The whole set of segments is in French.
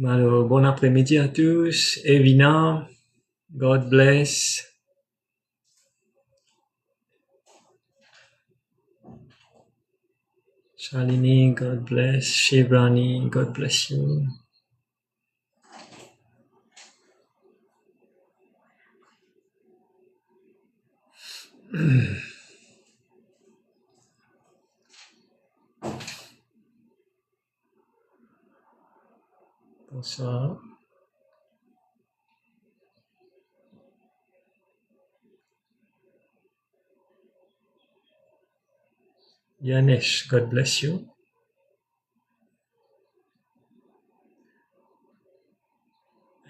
Alors, bon après-midi à tous. Evina, God bless. Shalini, God bless. Shivrani, God bless you. Bonsoir. Yanesh, God bless you.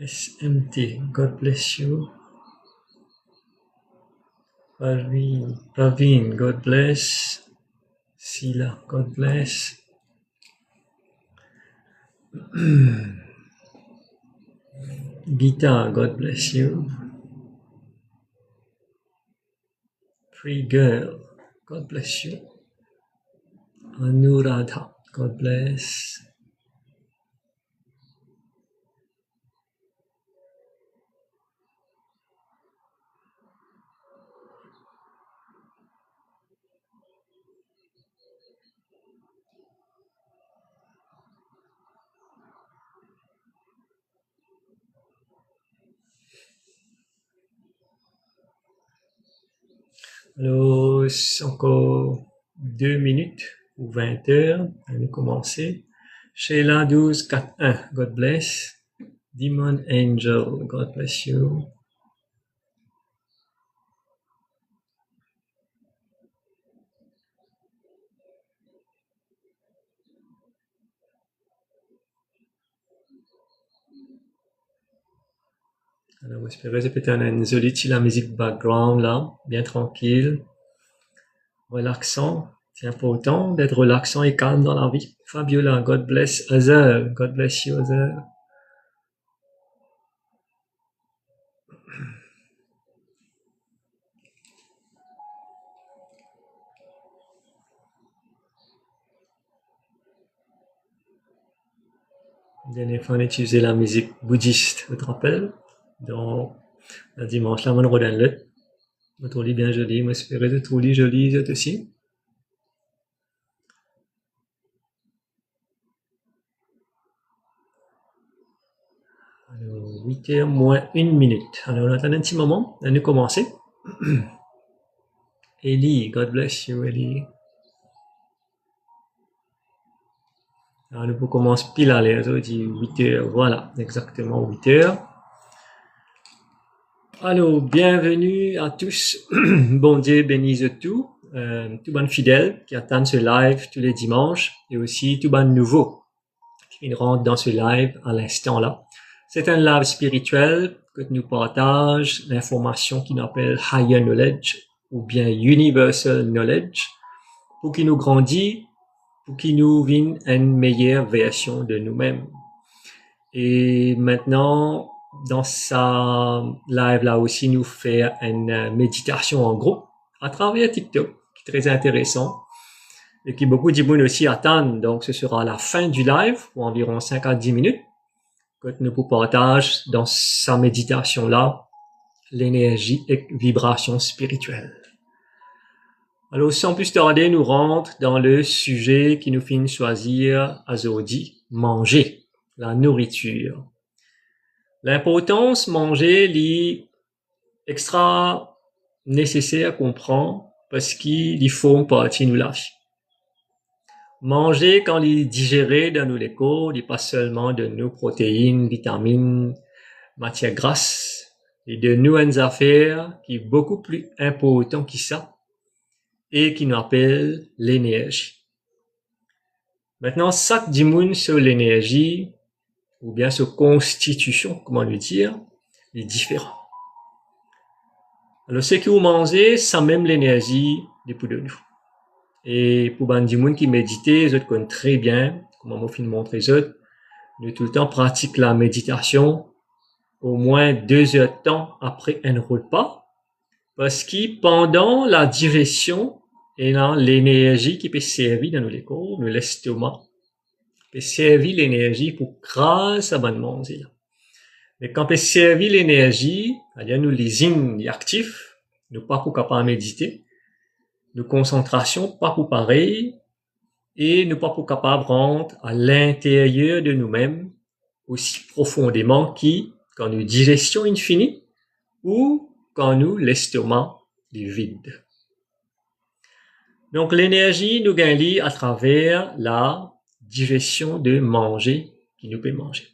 SMT, God bless you. Praveen, God bless. Sila, God bless. Gita, God bless you. Free girl, God bless you. Anuradha, God bless. Alors, encore 2 minutes ou 20 heures. On va commencer. Sheila 1241, God bless. Demon Angel, God bless you. Alors, j'espère que peut-être une jolie la musique background là, bien tranquille, relaxant. C'est important d'être relaxant et calme dans la vie. Fabiola, God bless Azar, God bless you Azar. La dernière fois, on a utilisé la musique bouddhiste, tu te rappelles? Dans le dimanche, là, on regarde le. Je trouve bien joli, moi, j'espère que tu trouves joli, ça aussi. Alors, 8h moins 1 minute. Alors, on attend un petit moment, on va commencer. Ellie, God bless you, Ellie. Alors, nous commençons pile à l'heure, on dit 8h, voilà, exactement 8h. Alors, bienvenue à tous. Bon Dieu bénisse tout bon fidèle qui attend ce live tous les dimanches et aussi tout bon nouveau qui rentre dans ce live à l'instant là. C'est un live spirituel que nous partage l'information qui nous appelle Higher Knowledge ou bien Universal Knowledge pour qu'il nous grandisse, pour qu'il nous vienne une meilleure version de nous-mêmes. Et maintenant, dans sa live là aussi, nous fait une méditation en groupe à travers TikTok, qui est très intéressant et qui beaucoup de monde aussi attendent. Donc, ce sera à la fin du live, pour environ 5 à 10 minutes, que nous vous partage dans sa méditation là l'énergie et vibration spirituelle. Alors, sans plus tarder, nous rentrons dans le sujet qui nous fait choisir aujourd'hui, manger, la nourriture. L'importance manger est extra nécessaire à comprendre parce qu'il faut partie de la vie. Manger quand il est digéré dans nos corps, il n'est pas seulement de nos protéines, vitamines, matières grasses, et de nous une affaire qui est beaucoup plus important que ça et qui nous appelle l'énergie. Maintenant, ça dit moun sur l'énergie ou bien sur constitution, comment le dire, est différent. Alors, ce que vous mangez, ça même l'énergie depuis de nous. Et pour bandi moun qui médite, les autres connaissent très bien, comment moi fin montrer les autres, nous tout le temps pratique la méditation au moins 2 heures de temps après un repas, parce que pendant la digestion, et là, l'énergie qui peut servir dans nos corps, dans l'estomac, peut servir l'énergie pour grâce à bonne manger là. Mais quand peut servir l'énergie, c'est-à-dire nous les actifs, nous pas pour capable méditer, nous concentration pas pour pareil, et nous pas pour capable rentrer à l'intérieur de nous-mêmes aussi profondément quand nous digestion infinie ou quand nous l'estomac est vide. Donc l'énergie nous gagne à travers la digestion de manger qui nous peut manger.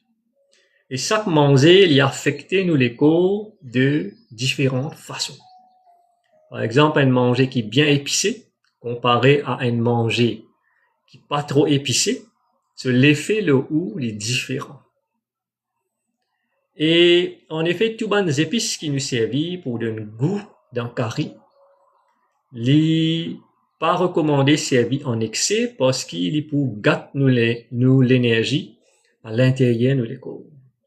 Et chaque manger, il y a affecté nous les corps de différentes façons. Par exemple, un manger qui est bien épicé, comparé à un manger qui n'est pas trop épicé, l'effet le ou est différent. Et en effet, tout les épices qui nous servent pour donner goût dans curry, les pas recommandé servir en excès parce qu'il est pour gâter nous l'énergie à l'intérieur nous les corps.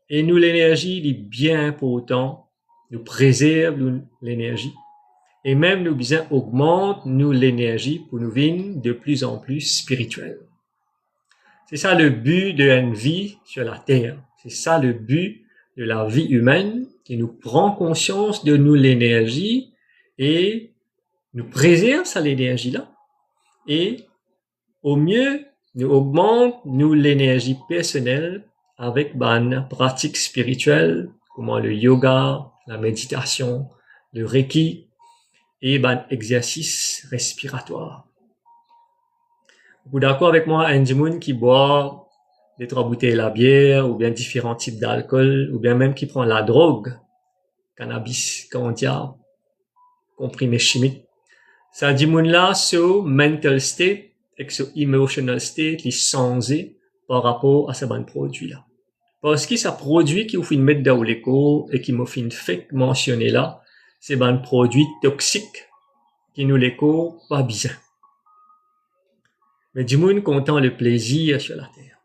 Et nous l'énergie il est bien important, nous préserve l'énergie et même nous bien augmente nous l'énergie pour nous venir de plus en plus spirituel. C'est ça le but de une vie sur la terre. C'est ça le but de la vie humaine qui nous prend conscience de nous l'énergie et nous préserve ça l'énergie là et au mieux nous augmente nous l'énergie personnelle avec une pratique spirituelle comme le yoga, la méditation, le reiki et exercice respiratoire. Vous êtes d'accord avec moi, un monde qui boit des 3 bouteilles de bière ou bien différents types d'alcool ou bien même qui prend la drogue, cannabis, candia, comprimé chimique. Ça dit moun là sur mental state et sur emotional state les changé par rapport à ce bon produit là. Parce que ça produit qui vous fait mettre dans l'écho et qui m'a fait mentionner là, c'est un produit toxique qui nous l'écho pas bien. Mais du monde content le plaisir sur la terre.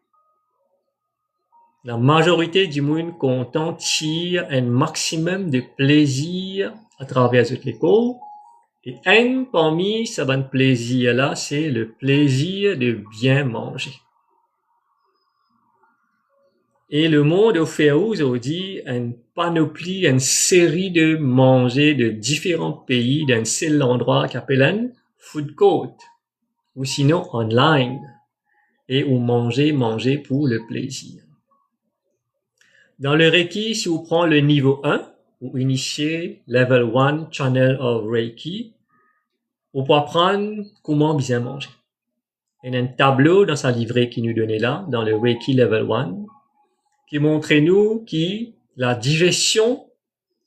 La majorité du monde content tire un maximum de plaisir à travers l'écho. Et un parmi ce bon plaisir là, c'est le plaisir de bien manger. Et le monde offert aujourd'hui une panoplie, une série de manger de différents pays d'un seul endroit qui appelle un food court ou sinon online et où manger pour le plaisir. Dans le Reiki, si vous prenez le niveau 1 ou initié level 1 channel of Reiki, on peut apprendre comment bien manger. Il y a un tableau dans sa livret qui nous donnait là, dans le Reiki level 1, qui montre nous que la digestion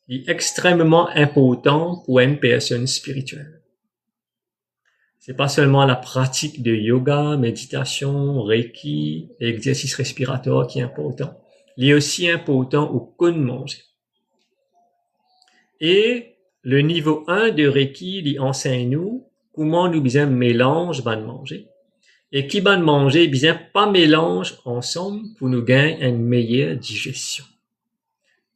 est extrêmement importante pour une personne spirituelle. C'est pas seulement la pratique de yoga, méditation, reiki, exercice respiratoire qui est important. Il est aussi important au coup de manger. Et le niveau 1 de reiki, il enseigne nous comment nous bien mélange ban manger. Et qui ban manger bien pas mélange ensemble pour nous gagner une meilleure digestion.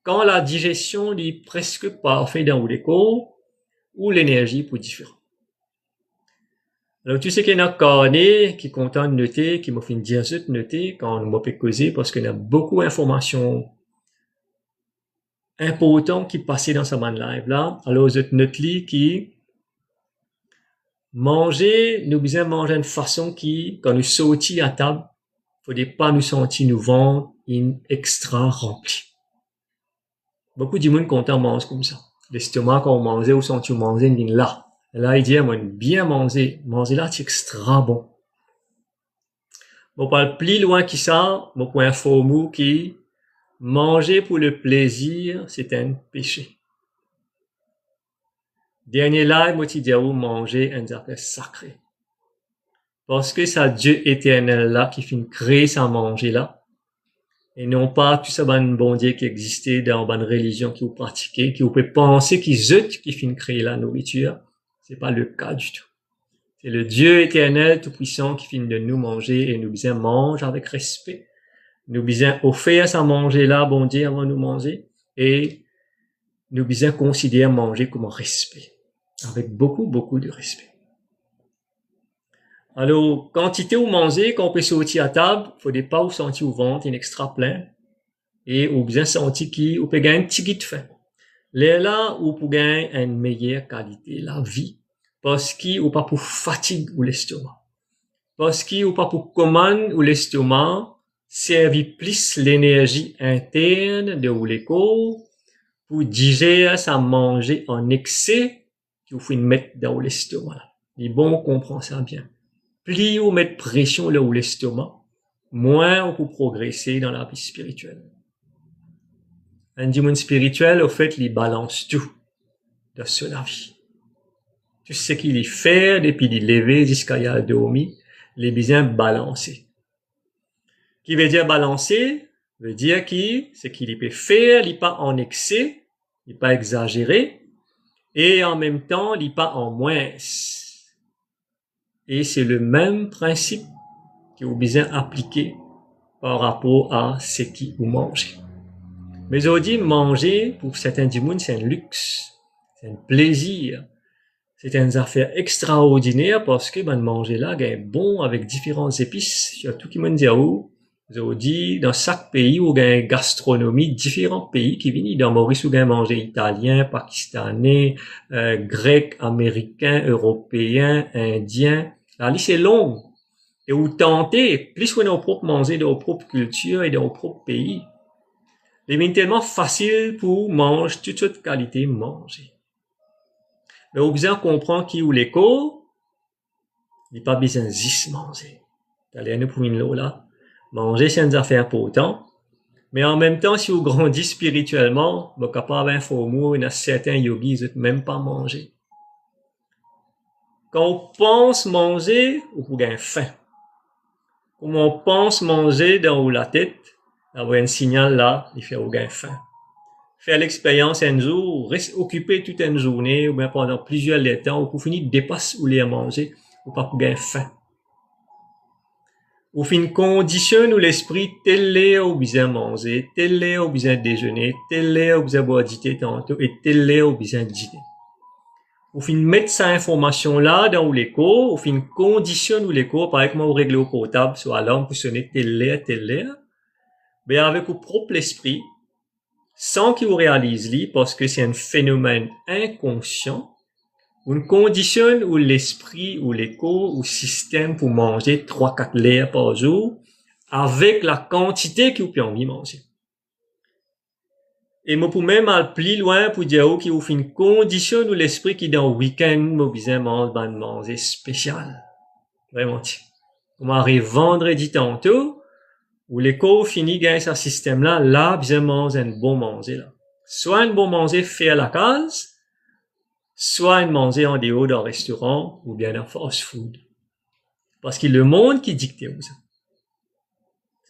Quand la digestion est presque parfaite dans le corps, ou l'énergie pour différent. Alors, tu sais qu'il y a un carnet qui est content de noter, qui m'a fait dire ça de noter quand on m'a fait causer parce qu'il y a beaucoup d'informations importantes qui passaient dans ce man live là. Alors, je note qui manger, nous bien manger d'une façon qui, quand nous sortis à table, faudrait pas nous sentir nous vendre une extra rempli. Beaucoup de monde content mange comme ça. L'estomac, quand on mangeait, ou sentit manger, il vient là. Et là, il dit, moi, bien manger là, c'est extra bon. Bon, pas plus loin que ça, mon point informé qui, manger pour le plaisir, c'est un péché. Dernier live, moi, tu dis, manger un affaire sacré. Parce que c'est Dieu éternel là, qui finit créer ça manger là. Et non pas tout ça bon Dieu qui existait dans une religion qui vous pratiquez, qui vous peut penser qu'ils êtes qui finit créer la nourriture. C'est pas le cas du tout. C'est le Dieu éternel tout-puissant qui finit de nous manger et nous bien mange avec respect. Nous bien offrir ça manger là, bon Dieu, avant de nous manger. Et nous bien considérer manger comme un respect. Avec beaucoup de respect. Alors, quantité ou manger, quand on peut sortir à table, faut pas ou sentir au ventre, un extra plein. Et ou bien sentir qui, ou peut gagner un petit guide de faim. Là, ou pour gagner une meilleure qualité de la vie. Parce qu'il ou pas pour fatigue ou l'estomac. Parce qu'il ou pas pour commande ou l'estomac, servir plus l'énergie interne de ou les corps pour digérer ça manger en excès qu'il faut mettre dans l'estomac. Il est bon, on comprend ça bien. Plus on met pression là où l'estomac, moins on peut progresser dans la vie spirituelle. Un démon spirituel, au fait, il balance tout de la vie. Tout ce qu'il y fait depuis il lever jusqu'à y a dormi, il est bien balancé. Qui veut dire balancer, veut dire ce qu'il peut faire, il n'est pas en excès, il n'est pas exagéré, et en même temps, il n'est pas en moins. Et c'est le même principe qui est bien appliqué par rapport à ce qui vous mangez. Mais aujourd'hui, manger, pour certains du monde, c'est un luxe, c'est un plaisir, c'est une affaire extraordinaire parce que manger là, est bon avec différentes épices. Il y a tout qui me dit aujourd'hui, dans chaque pays où il y a une gastronomie, différents pays qui viennent. Dans Maurice, où il y a manger italien, pakistanais, grec, américain, européen, indien. La liste est longue. Et où tenter, plus on a nos propres manger de nos propres cultures et de nos propres pays. Il est tellement facile pour manger toute sorte de qualité manger. Mais on besoin comprendre qui ou l'écho, il n'est pas besoin juste manger. T'allez nous pour une lot là. Manger, c'est une affaire importante. Mais en même temps, si vous grandissez spirituellement, vous êtes capable d'informer, il y a certains yogis, ils n'ont même pas manger. Quand on pense manger, vous avez faim. Quand on pense manger dans la tête, avoir un signal là, il fait vous avez faim. Faire l'expérience un jour, rester occupé toute une journée, ou bien pendant plusieurs temps, ou pour finir dépasse ou les manger, ou pas pour gagner faim. Ou fin conditionne où l'esprit tel est au besoin manger, tel est au besoin déjeuner, tel est au besoin boire du tantôt, et tel est au besoin dîner. Ou fin mettre sa information là dans les cours, ou fin conditionne où les cours, par exemple, vous réglez au portable, sur alarme pour sonner tel est, ben avec votre propre esprit, sans qu'il vous réalise lui, parce que c'est un phénomène inconscient, une conditionne où l'esprit, ou l'écho, ou système pour manger 3-4 laits par jour, avec la quantité que vous pouvez envie manger. Et moi, pour même aller plus loin, pour dire qu'il vous fait une condition où l'esprit qui dans le week-end, vous besoin manger spécial. Vraiment. On arrive vendredi tantôt, où l'écho finit gagner ce système-là, là, besoin manger un bon manger, là. Soit un bon manger fait à la case, soit un manger en dehors d'un restaurant, ou bien un fast-food. Parce que le monde qui dicte ça.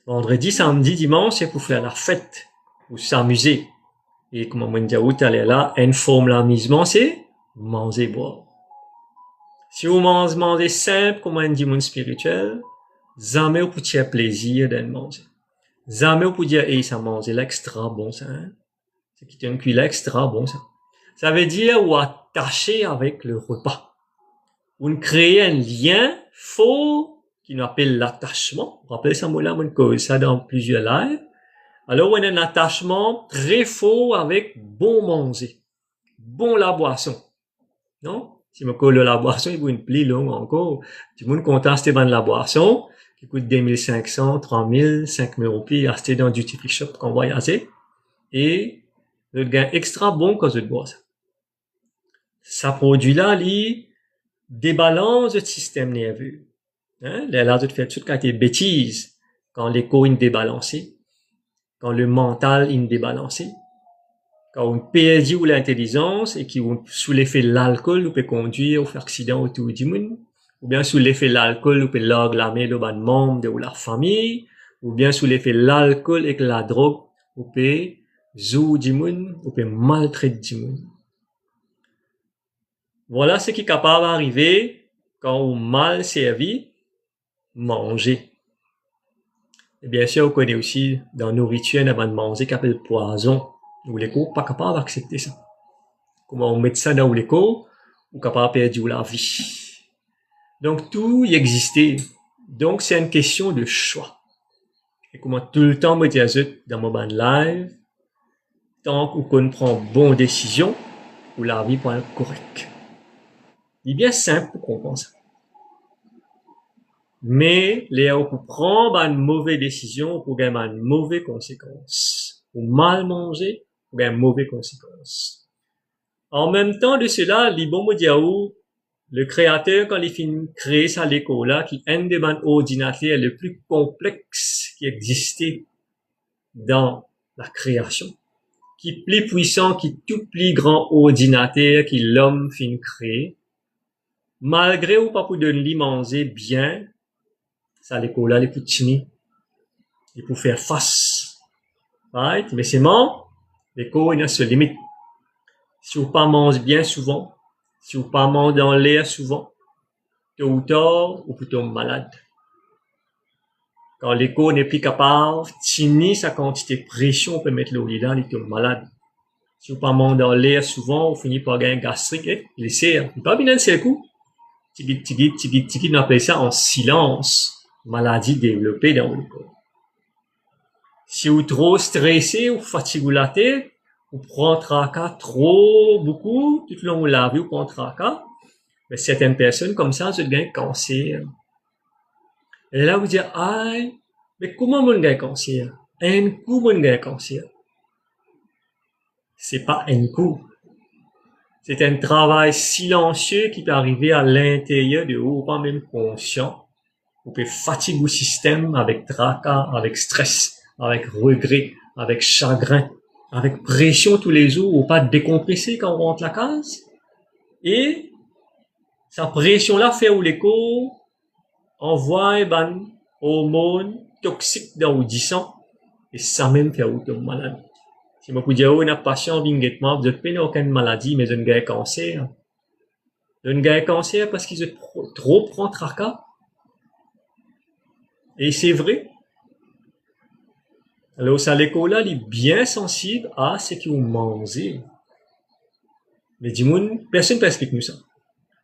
Vendredi, samedi, dimanche, c'est pour faire la fête, ou s'amuser. Et comme on dit, où t'allais là, une forme l'amusement, c'est manger, boire. Si vous mangez simple, comme on dit, monde spirituel, jamais vous pouvez avoir plaisir de manger. Jamais vous pouvez dire, hey, ça mange l'extra bon, ça, hein. C'est qui une cuillère extra bon, ça. Ça veut dire, ou attacher avec le repas. Ou créer un lien fort, qui nous appelle l'attachement. Vous rappelez ça, moi, là, on cause ça dans plusieurs lives. Alors, on a un attachement très fort avec bon manger. Bon la boisson. Non? Si je colle la boisson, il faut une plus longue encore. Tout le monde content, c'était dans la boisson, qui coûte 2500, 3000, 5000 roupies, acheter dans du duty shop qu'on voyageait. Et, le gain extra bon quand je bois ça. Ça produit là, il débalance le système nerveux. Hein? Là, je fais toute qualité de bêtises quand l'écho est débalancé. Quand le mental est débalancé, quand on perd ou l'intelligence et qui sous l'effet de l'alcool, on peut conduire ou faire accident autour du monde, ou bien sous l'effet de l'alcool, on peut l'aglamer le bon membre de la famille, ou bien sous l'effet de l'alcool et de la drogue, on peut jouer du monde, on peut maltraiter du monde. Voilà ce qui est capable d'arriver quand on mal servi, manger. Et bien sûr, on connaît aussi dans la nourriture, avant de manger, qui appelle poison. Ou les corps pas capable d'accepter ça. Comment on met ça dans les corps, ou capable de perdre la vie. Donc, tout y existait. Donc, c'est une question de choix. Et comment tout le temps, me dire dans mon band live, tant qu'on prend bonne décision, ou la vie pour être correcte. Il est bien simple pour comprendre ça. Mais, les pour prendre une mauvaise décision, pour gagner une mauvaise conséquence. Pour mal manger, pour gagner une mauvaise conséquence. En même temps de cela, l'Ibon Modiaou, le créateur, quand il finit créer ça l'école là, qui est un des ordinateurs le plus complexe qui existait dans la création, qui est plus puissant, qui est tout plus grand ordinateur qui l'homme finit créer, malgré ou pas pour donner manger bien, ça l'école là, les petits, et pour faire face. Right? Mais c'est mort, l'école, il a ses limites. Si vous pas mange bien souvent, si vous pas mange dans l'air souvent, tôt ou tard, ou plutôt malade. Quand l'écho n'est plus capable, tenir sa quantité de pression pour mettre l'eau dedans, il est malade. Si vous pas mange dans l'air souvent, vous finissez par gagner gastrique, il sert. Il pas bien un seul coup. Tiki, on appelle ça en silence. Maladie développée dans le corps. Si vous trop stressé ou fatigué la tête, vous prenez tracas trop, beaucoup, tout le long de la vie, vous prenez tracas. Mais certaines personnes, comme ça, elles gagnent cancer. Et là, vous dites, aïe, mais comment on gagne cancer? Un coup, on gagne cancer. C'est pas un coup. C'est un travail silencieux qui peut arriver à l'intérieur de vous, pas même conscient. Vous pouvez fatiguer le système avec tracas, avec stress, avec regret, avec chagrin, avec pression tous les jours, ou pas décompresser quand on rentre la case. Et sa pression-là fait où l'écho envoie un hormone toxique dans le sang, et ça même fait où tombe malade. Si moi, vous dire, un patient vinguettement, vous n'avez pas aucune maladie, mais vous avez un cancer. Vous avez un cancer parce qu'ils ont trop prend tracas. Et c'est vrai. Alors, ça, l'école-là, il est bien sensible à ce que vous mangez. Mais dis-moi, personne ne peut expliquer nous ça.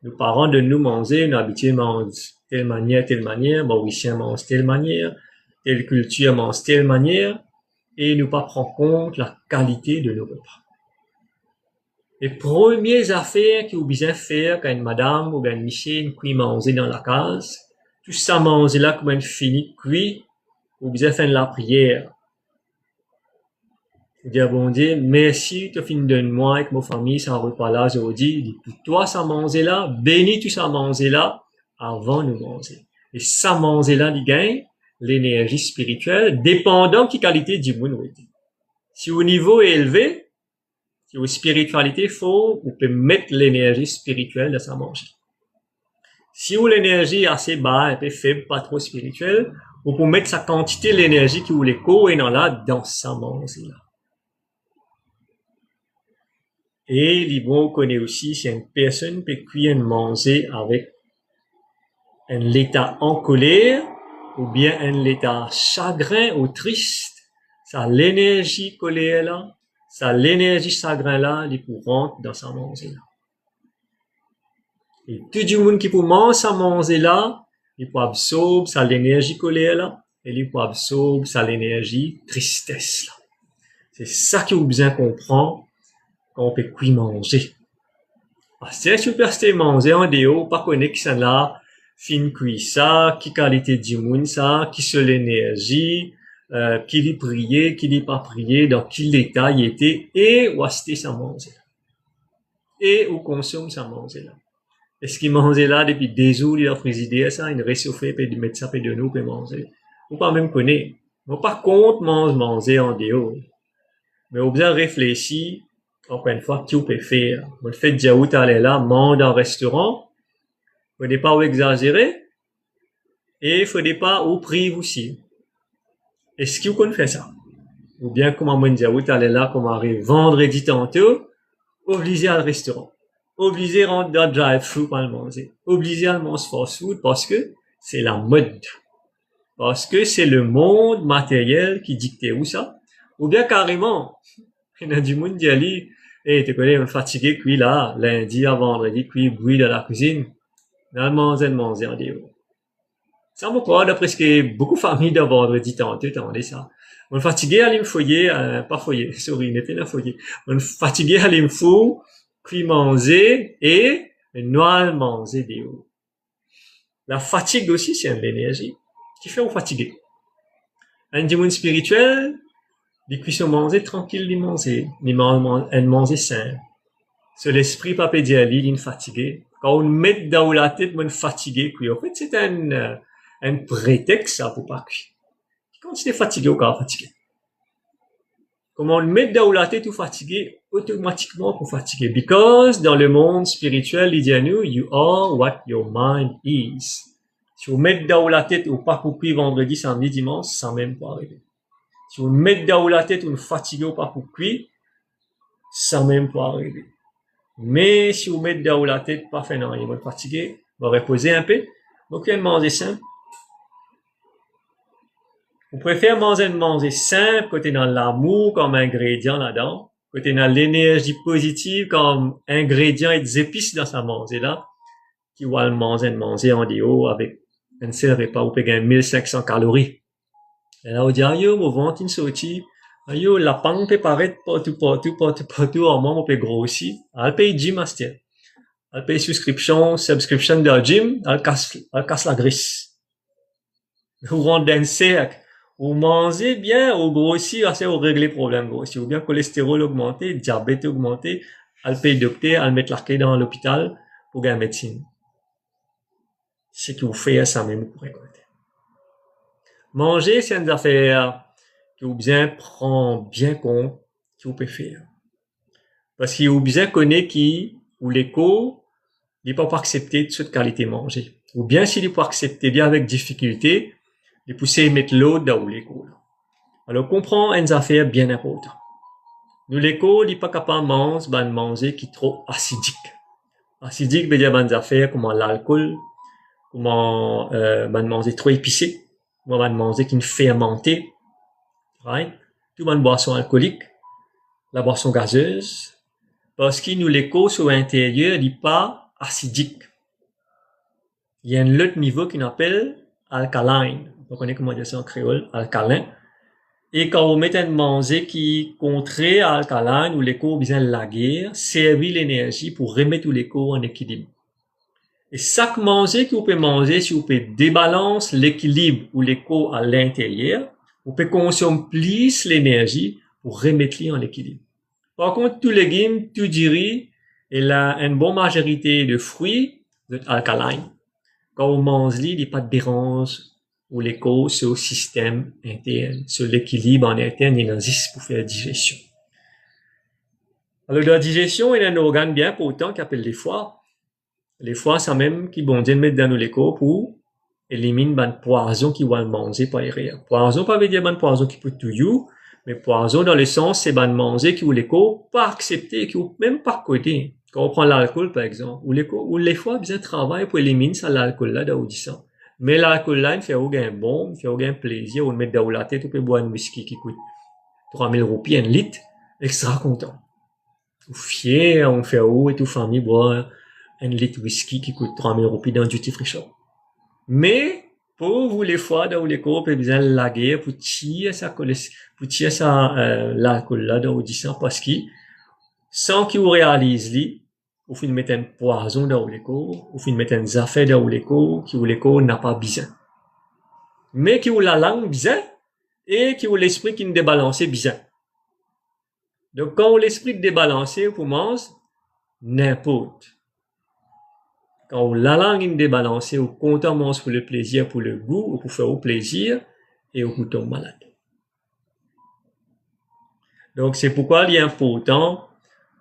Nos parents de nous manger, nous habitués mangent telle manière, Mauricien mange telle manière, telle culture mange telle manière, et nous pas prendre compte la qualité de nos repas. Les premières affaires que vous besoin faire quand une madame ou une monsieur cuit manger dans la case, tout ça manger là comme une fini cuit, vous besoin faire la prière. Vous dire bon Dieu, merci, tu fini de moi avec ma famille, ça repas là aujourd'hui, pour toi ça manger là, bénis tout ça manger là, avant de manger. Et ça manger là, il gagne l'énergie spirituelle, dépendant de la qualité du monde. Si au niveau est élevé, si au spiritualité faut, vous pouvez mettre l'énergie spirituelle dans sa manger. Si vous l'énergie assez bas, un peu faible, pas trop spirituelle, vous pouvez mettre sa quantité l'énergie qui vous l'écho et dans là, dans sa manger là. Et l'Ibon connaît aussi si une personne peut cuire manger avec un l'état en colère ou bien un l'état chagrin ou triste, ça l'énergie colère là, ça l'énergie chagrin là, il peut rentrer dans sa manger là. Et tout le monde qui peut manger sa manger là, il peut absorber sa l'énergie colère là, et il peut absorber sa l'énergie tristesse là. C'est ça que vous besoin comprendre. On peut cuire manger. Parce que si vous restez manger en dehors, pas connaître qui ça là, fin cuit ça, qui qualité du monde ça, qui se l'énergie, qui lui prier, qui lui pas prier, dans quel état il était, et où acheter ça manger. Et où consomme ça manger là. Est-ce qu'il mangeait là depuis des jours, il a présidé ça, il réchauffé, puis il met ça, puis de nous, puis manger. Ou pas même connaître. Moi, par contre, manger en dehors. Mais au besoin réfléchir, encore une fois, qui vous peut faire. Vous faites déjà où t'allez là, manger dans un restaurant. Faut pas où exagérer. Et faut pas où priver aussi. Est-ce que vous connaissez ça? Ou bien, comment moi dire où t'allez là, comment arrive vendredi tantôt, obligé à le restaurant. Obligé à rentrer dans le drive-thru pour le manger. Obligé à manger fast food parce que c'est la mode. Parce que c'est le monde matériel qui dicte où ça. Ou bien carrément, il y a du monde qui dit, hey, tu connais, on est fatigué, puis là, lundi à vendredi, puis bruit dans la cuisine. Dans manger en dehors. Ça me croit, d'après ce que beaucoup de familles de vendredi tantôt, ça. On est fatigué à foyer, pas foyer, sorry, n'était pas foyer. On est fatigué à l'info, puis manger et noir manger dehors. La fatigue aussi, c'est une énergie qui fait on fatiguer. Un dimanche spirituel, les cuissons manger tranquille, les manger, les manger sain. Sur l'esprit, pas peut dire il est fatigué. Quand on met dans la tête, on est fatigué, puis en fait, c'est un prétexte, ça, pour pas cuire. Quand tu es fatigué, on est fatigué. Comment on met dans la tête ou fatigué, automatiquement pour fatiguer. Because dans le monde spirituel, il dit à nous, you are what your mind is. Si vous mettez dans la tête ou pas pour cuire vendredi, samedi, dimanche, ça même pas arriver. Si vous mettez dans la tête ou fatigué ou pas pour cuire, ça même pas arriver. Mais si vous mettez dans la tête, pas fait non, vous êtes fatigué, vous reposez un peu. Donc, il y a un manger simple. Vous préférez manger simple, côté dans l'amour comme ingrédient là-dedans, côté dans l'énergie positive comme ingrédient et des épices dans sa manger là, qui va le manger en déo avec un seul repas, vous payez 1500 calories. Et là, vous dites, yo, mon ventre, il sorti, yo, la panne peut paraître partout, en moins, on peut grossir. Elle paye gym, master. Elle paye subscription de gym, elle casse la graisse. Vous rendez un cercle. Vous mangez bien, vous grossissez, assez vous réglez le problème grossir. Ou bien cholestérol augmenté, diabète augmenté, elle paye docteur, elle met la clé dans l'hôpital pour gagner médecine. Ce que vous faites, ça même vous récolter. Manger, c'est une affaire que vous bien prend bien compte que vous pouvez faire. Parce que vous bien connaît qui, ou l'écho, il peut pas accepter de cette qualité manger. Ou bien s'il peut accepter bien avec difficulté, de pousser mettre l'eau dans l'écho. Alors, comprend une affaire bien importante. Nous, l'écho, il n'est pas capable de manger qui est trop acidique. Acidique veut dire une affaire comme l'alcool, comment manger trop épicé, comment manger qui est fermenté, right? Tout une boisson alcoolique, la boisson gazeuse, parce que nous, l'écho sur l'intérieur, il n'est pas acidique. Il y a un autre niveau qu'on appelle alcaline. On connaît comment dire ça en créole, alcalin. Et quand vous mettez un manger qui contraire à alcaline ou l'écho besoin de la guerre, servir l'énergie pour remettre l'écho en équilibre. Et chaque manger que vous pouvez manger, si vous pouvez débalancer l'équilibre ou l'écho à l'intérieur, vous pouvez consommer plus l'énergie pour remettre en équilibre. Par contre, tous les légumes, tout du riz, et là, une bonne majorité de fruits, sont alcalines. Quand vous mangez, il n'y a pas de dérange ou l'écho sur le système interne, sur l'équilibre en interne, il existe pour faire la digestion. Alors, la digestion est un organe bien important qui appelle les foies. Les foies, c'est même qui vont mettre dans l'écho pour éliminer le poison qui va manger par derrière. Poison, pas veut dire le poison qui peut tuer, mais poison dans le sens, c'est le manger qui ou l'écho pas accepter, qui ou même pas côté. Quand on prend l'alcool, par exemple, ou les foies bien travaillent pour éliminer ça, l'alcool-là, d'audition. Mais l'alcool-là, il fait aucun bon, il fait aucun plaisir, on le met dans la tête, on peut boire un whisky qui coûte 3000 roupies, un litre, extra content. Ou fier, on fait où et tout famille boire un litre whisky qui coûte 3000 roupies dans duty free shop. Mais, pour vous, les fois, dans les corps, vous avez besoin de la guerre pour tirer l'alcool-là dans l'audition parce que, sans qu'il vous réalise, vous finissez mettre un poison dans les corps, vous finissez mettre un affaire dans les corps, qui vous les corps n'a pas besoin. Mais qui vous la langue besoin, et qui vous l'esprit qui ne débalancé besoin. Donc, quand l'esprit débalancé, vous mangez n'importe. Quand la langue est débalancée, vous content mange pour le plaisir, pour le goût, ou pour faire au plaisir, et vous tombe malade. Donc, c'est pourquoi il est important,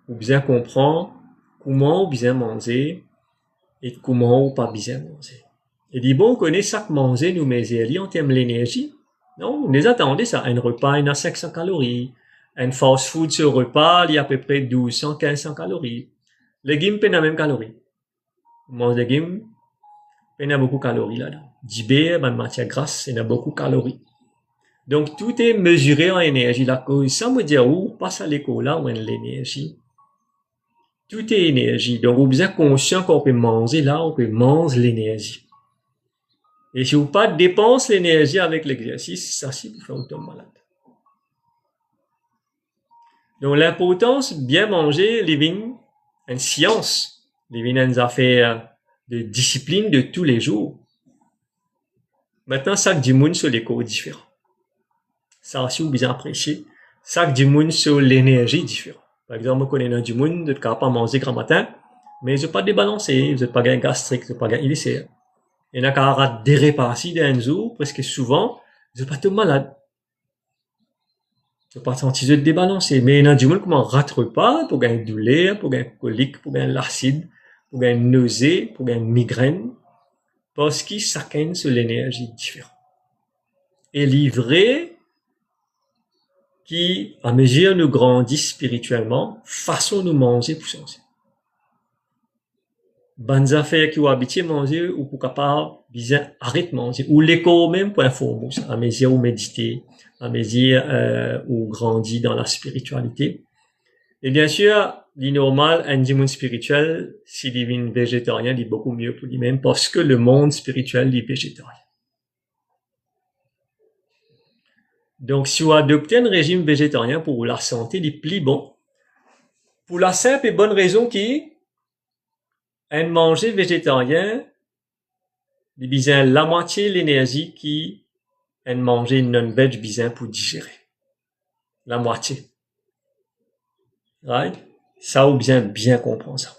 vous bien comprendre comment vous bien manger, et comment vous pas bien manger. Et dit, bon, on connaît chaque manger, nous, mais en termes d'énergie. Non, vous attendez ça. Un repas, il a 500 calories. Un fast food sur repas, il y a à peu près 1200, 1500 calories. Légumes, il y a même calories. Vous mangez des légumes, il y a beaucoup de calories là-dedans. Du beurre, une matière grasse, il y a beaucoup de calories. Donc, tout est mesuré en énergie. La cause, ça me dit où passe à l'école là, où est l'énergie. Tout est énergie. Donc, vous êtes bien conscient qu'on peut manger là, on peut manger l'énergie. Et si vous pas dépense l'énergie avec l'exercice, ça c'est pour faire autant malade. Donc, l'importance bien manger, living, une science, living une affaire de discipline de tous les jours. Maintenant, chaque du monde sur les cours différents. Ça aussi, vous bien apprécier. Chaque du monde sur l'énergie différente. Par exemple, moi, connais un du monde, de capable pas manger grand matin, mais je pas débalancé, je pas gain gastrique, je pas gain illicère. Il y en a qui ont des réparties d'un jour, presque souvent, je pas tout malade. Je pas sentir de débalancé. Mais il y en a du monde qui m'en rate pas pour gagner douleur, pour gagner colique, pour gagner l'acide, pour gagner nausée, pour gagner migraine. Parce qu'ils chacun sur l'énergie différente. Et livré, qui, à mesure nous grandit spirituellement, façon nous manger pour sentir. Bonnes affaires qui ont habitué manger ou pour capable, bien, arrête manger. Ou l'écho même pour informer, à mesure où méditer, à mesure, où grandit dans la spiritualité. Et bien sûr, dit normal, un monde spirituel, s'il devient végétarien, il est beaucoup mieux pour lui-même parce que le monde spirituel est végétarien. Donc, si vous adoptez un régime végétarien pour la santé, il est plus bon. Pour la simple et bonne raison qui, un manger végétarien, il besoin la moitié de l'énergie qui un manger non-veg besoin pour digérer. La moitié. Right? Ça, vous bien comprendre ça.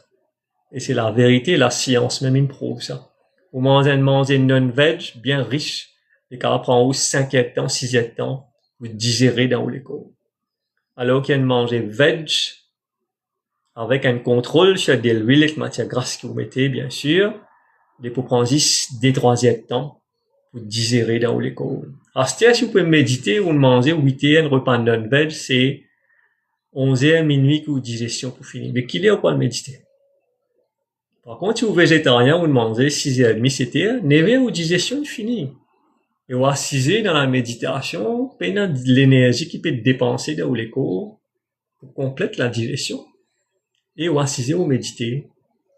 Et c'est la vérité, la science même, il prouve ça. Vous mangez un manger non-veg bien riche, et quand prend 5 temps, 6 temps, vous digérez dans les corps. Alors qu'il y a un manger veg, avec un contrôle sur des huiles et matières grasses que vous mettez, bien sûr, et pour prendre 10 des 3 temps, pour digérer dans les corps. Alors, si vous pouvez méditer ou manger 8 heures, un repas non-veg, c'est 11 heures, minuit, ou digestion pour finir. Mais qu'il est au point de méditer. Par contre, si vous êtes végétarien, vous mangez 6h30, 7h, 9h, ou digestion finie. Et vous assisez dans la méditation, payant de l'énergie qui peut être dépensée dans les corps pour compléter la digestion. Et vous assisez, vous méditez.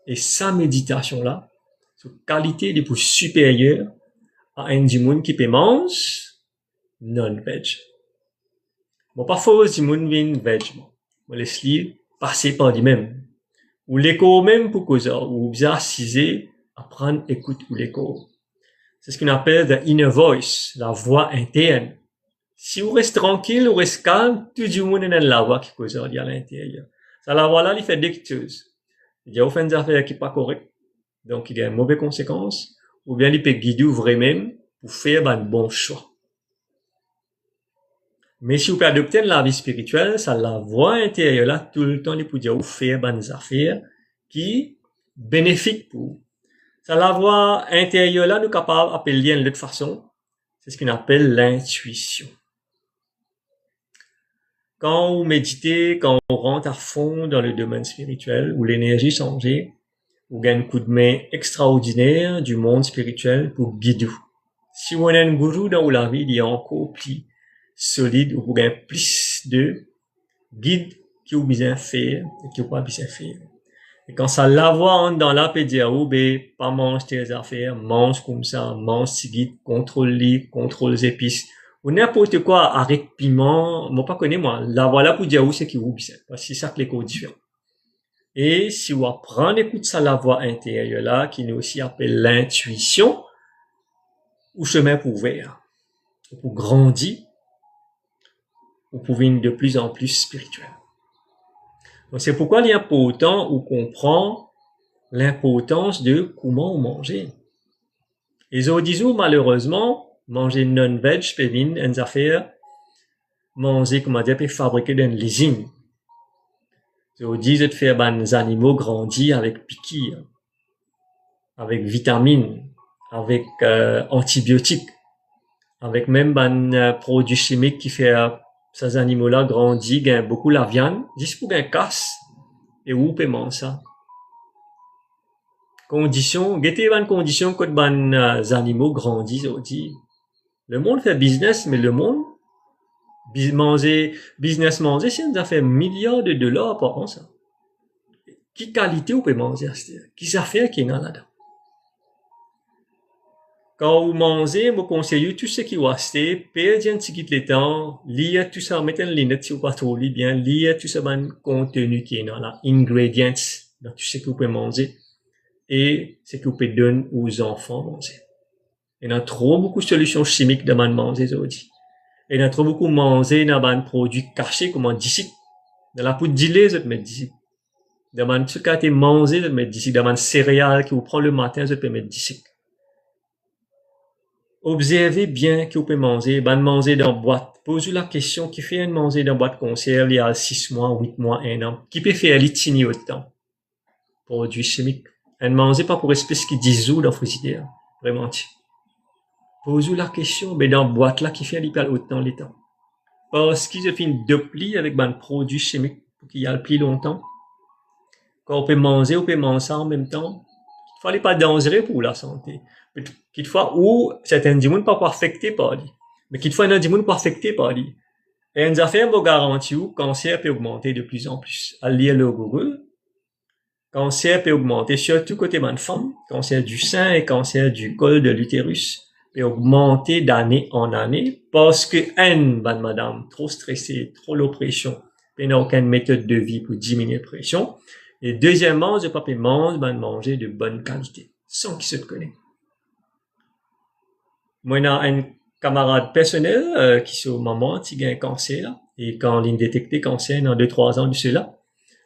Et sa méditation-là, c'est une qualité de plus supérieure à un du monde qui peut manger non-veg. Bon, parfois, du monde vient veg. On laisse lire passer par lui-même. Ou l'écho même pour cause, ou bien assisez, apprendre, écoute ou l'écho. C'est ce qu'on appelle the inner voice, la voix interne. Si vous restez tranquille, vous restez calme, tout le monde est dans la voix qui cause à l'intérieur. Ça, la voix là, il fait des choses. Il y a des affaires qui sont pas correctes. Donc, il y a une mauvaise conséquence. Ou bien, il peut guider vous-même pour faire un bon choix. Mais si vous pouvez adopter la vie spirituelle, ça, la voix intérieure là, tout le temps, il peut dire vous faire des affaires qui bénéfiques pour vous. Ça, la voix intérieure là, nous sommes capables d'appeler d'une autre façon. C'est ce qu'on appelle l'intuition. Quand vous méditez, quand on rentre à fond dans le domaine spirituel, où l'énergie change, vous gagnez un coup de main extraordinaire du monde spirituel pour guider vous. Si vous avez un gourou dans la vie, il y a encore plus solide, où vous gagnez plus de guides qui vous besoin faire et qui vous pas besoin faire. Et quand ça la voix entre dans la peut dire, oh, pas mange tes affaires, mange comme ça, mange si guide, contrôle les épices, ou n'importe quoi, arrête piment, moi pas connais moi, la voix là pour dire où c'est qui vous besoin, parce que c'est ça que les codes différents. Et si vous apprenez écoute ça la voix intérieure là, qui nous aussi appelle l'intuition, ou chemin pour ouvrir, pour grandir, vous pouvez être de plus en plus spirituel. Donc, c'est pourquoi il est important ou comprend l'importance de comment manger. Les autres disent, malheureusement, manger non-veg peut venir une affaire, manger, comment dire, peut fabriquer d'une l'usine. Les autres disent de faire des animaux grandir avec piqûres, avec vitamines, avec antibiotiques, avec même des produits chimiques qui fait ces animaux-là grandissent, gagnent beaucoup la viande, juste pour gagner casse. Et où peut manger ça? Condition, guettez une condition que les animaux grandissent aussi. Le monde fait business, mais le monde, business manger, c'est une affaire milliards de dollars par an, ça. qui qualité vous pouvez manger, qui affaire qui est dans là-dedans. Quand vous mangez, je vous conseille tout ce qui vous reste, perdez un petit peu de temps, lire tout ça, mettez une lunette si vous pas trop lire bien, lire tout ça, ben, contenu qui est dans la ingredients, dans tout ce que vous pouvez manger, et ce que vous pouvez donner aux enfants manger. Il y a trop beaucoup de solutions chimiques dans le manger aujourd'hui. Il y a trop beaucoup de manger dans un produit caché comme d'ici. Dans la poudre d'ilée, vous mettez d'ici. Dans un truc qui a été mangé, vous mettez d'ici. Dans un céréale qui vous prend le matin, vous pouvez mettre d'ici. Observez bien que vous pouvez manger, manger dans boîte. Posez-vous la question, qui fait un manger dans boîte conserve il y a 6 mois, 8 mois, 1 an? Qui peut faire litini autant? Produits chimiques. Un manger pas pour espèce qui dissout dans le frigidaire. Vraiment. Posez-vous la question, mais dans boîte là, qui fait l'hyper autant les temps? Parce qu'ils ont fait une deux plis avec un produit chimique pour qu'il y ait le pli longtemps. Quand on peut manger ça en même temps. Il ne fallait pas dangereux pour la santé. Quelquefois, ou certains gens pas affectés par lui. Mais quelquefois, il y a des gens pas affectés par lui. Et une affaire me garantit que le cancer peut augmenter de plus en plus. À lire le Google, cancer peut augmenter, surtout côté de femme, cancer du sein et cancer du col de l'utérus peut augmenter d'année en année parce que madame, trop stressée, trop l'oppression, il n'y a aucune méthode de vie pour diminuer la pression. Et deuxièmement, je peux manger de bonne qualité, sans qu'il se connaisse. Moi, j'ai un camarade personnel qui, au moment, qui a un cancer, et quand il a détecté cancer dans 2-3 ans de cela,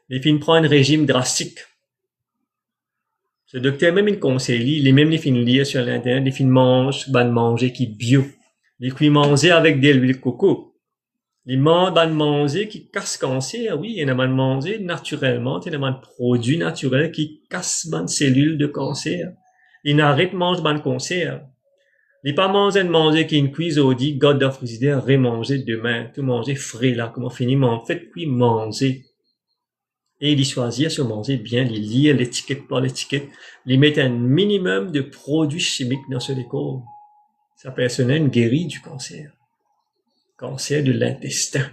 il finit prendre un régime drastique. Ce docteur même il conseille, il même il finit lire sur l'internet, il finit manger qui bio. Il finit manger avec de l'huile de coco. Il manger qui casse cancer, oui, il y a un manger naturellement, il y a un produit naturel qui casse les cellules de cancer. Il n'arrête de manger le cancer. Il pas manger qui est une cuise au dit, God of frigidaire, remanger demain, tout manger frais là, comment finir, mais en fait, puis manger. Et il choisit se manger bien, il lire l'étiquette par l'étiquette, il met un minimum de produits chimiques dans ce décor. Sa personne guérit du cancer. Cancer de l'intestin.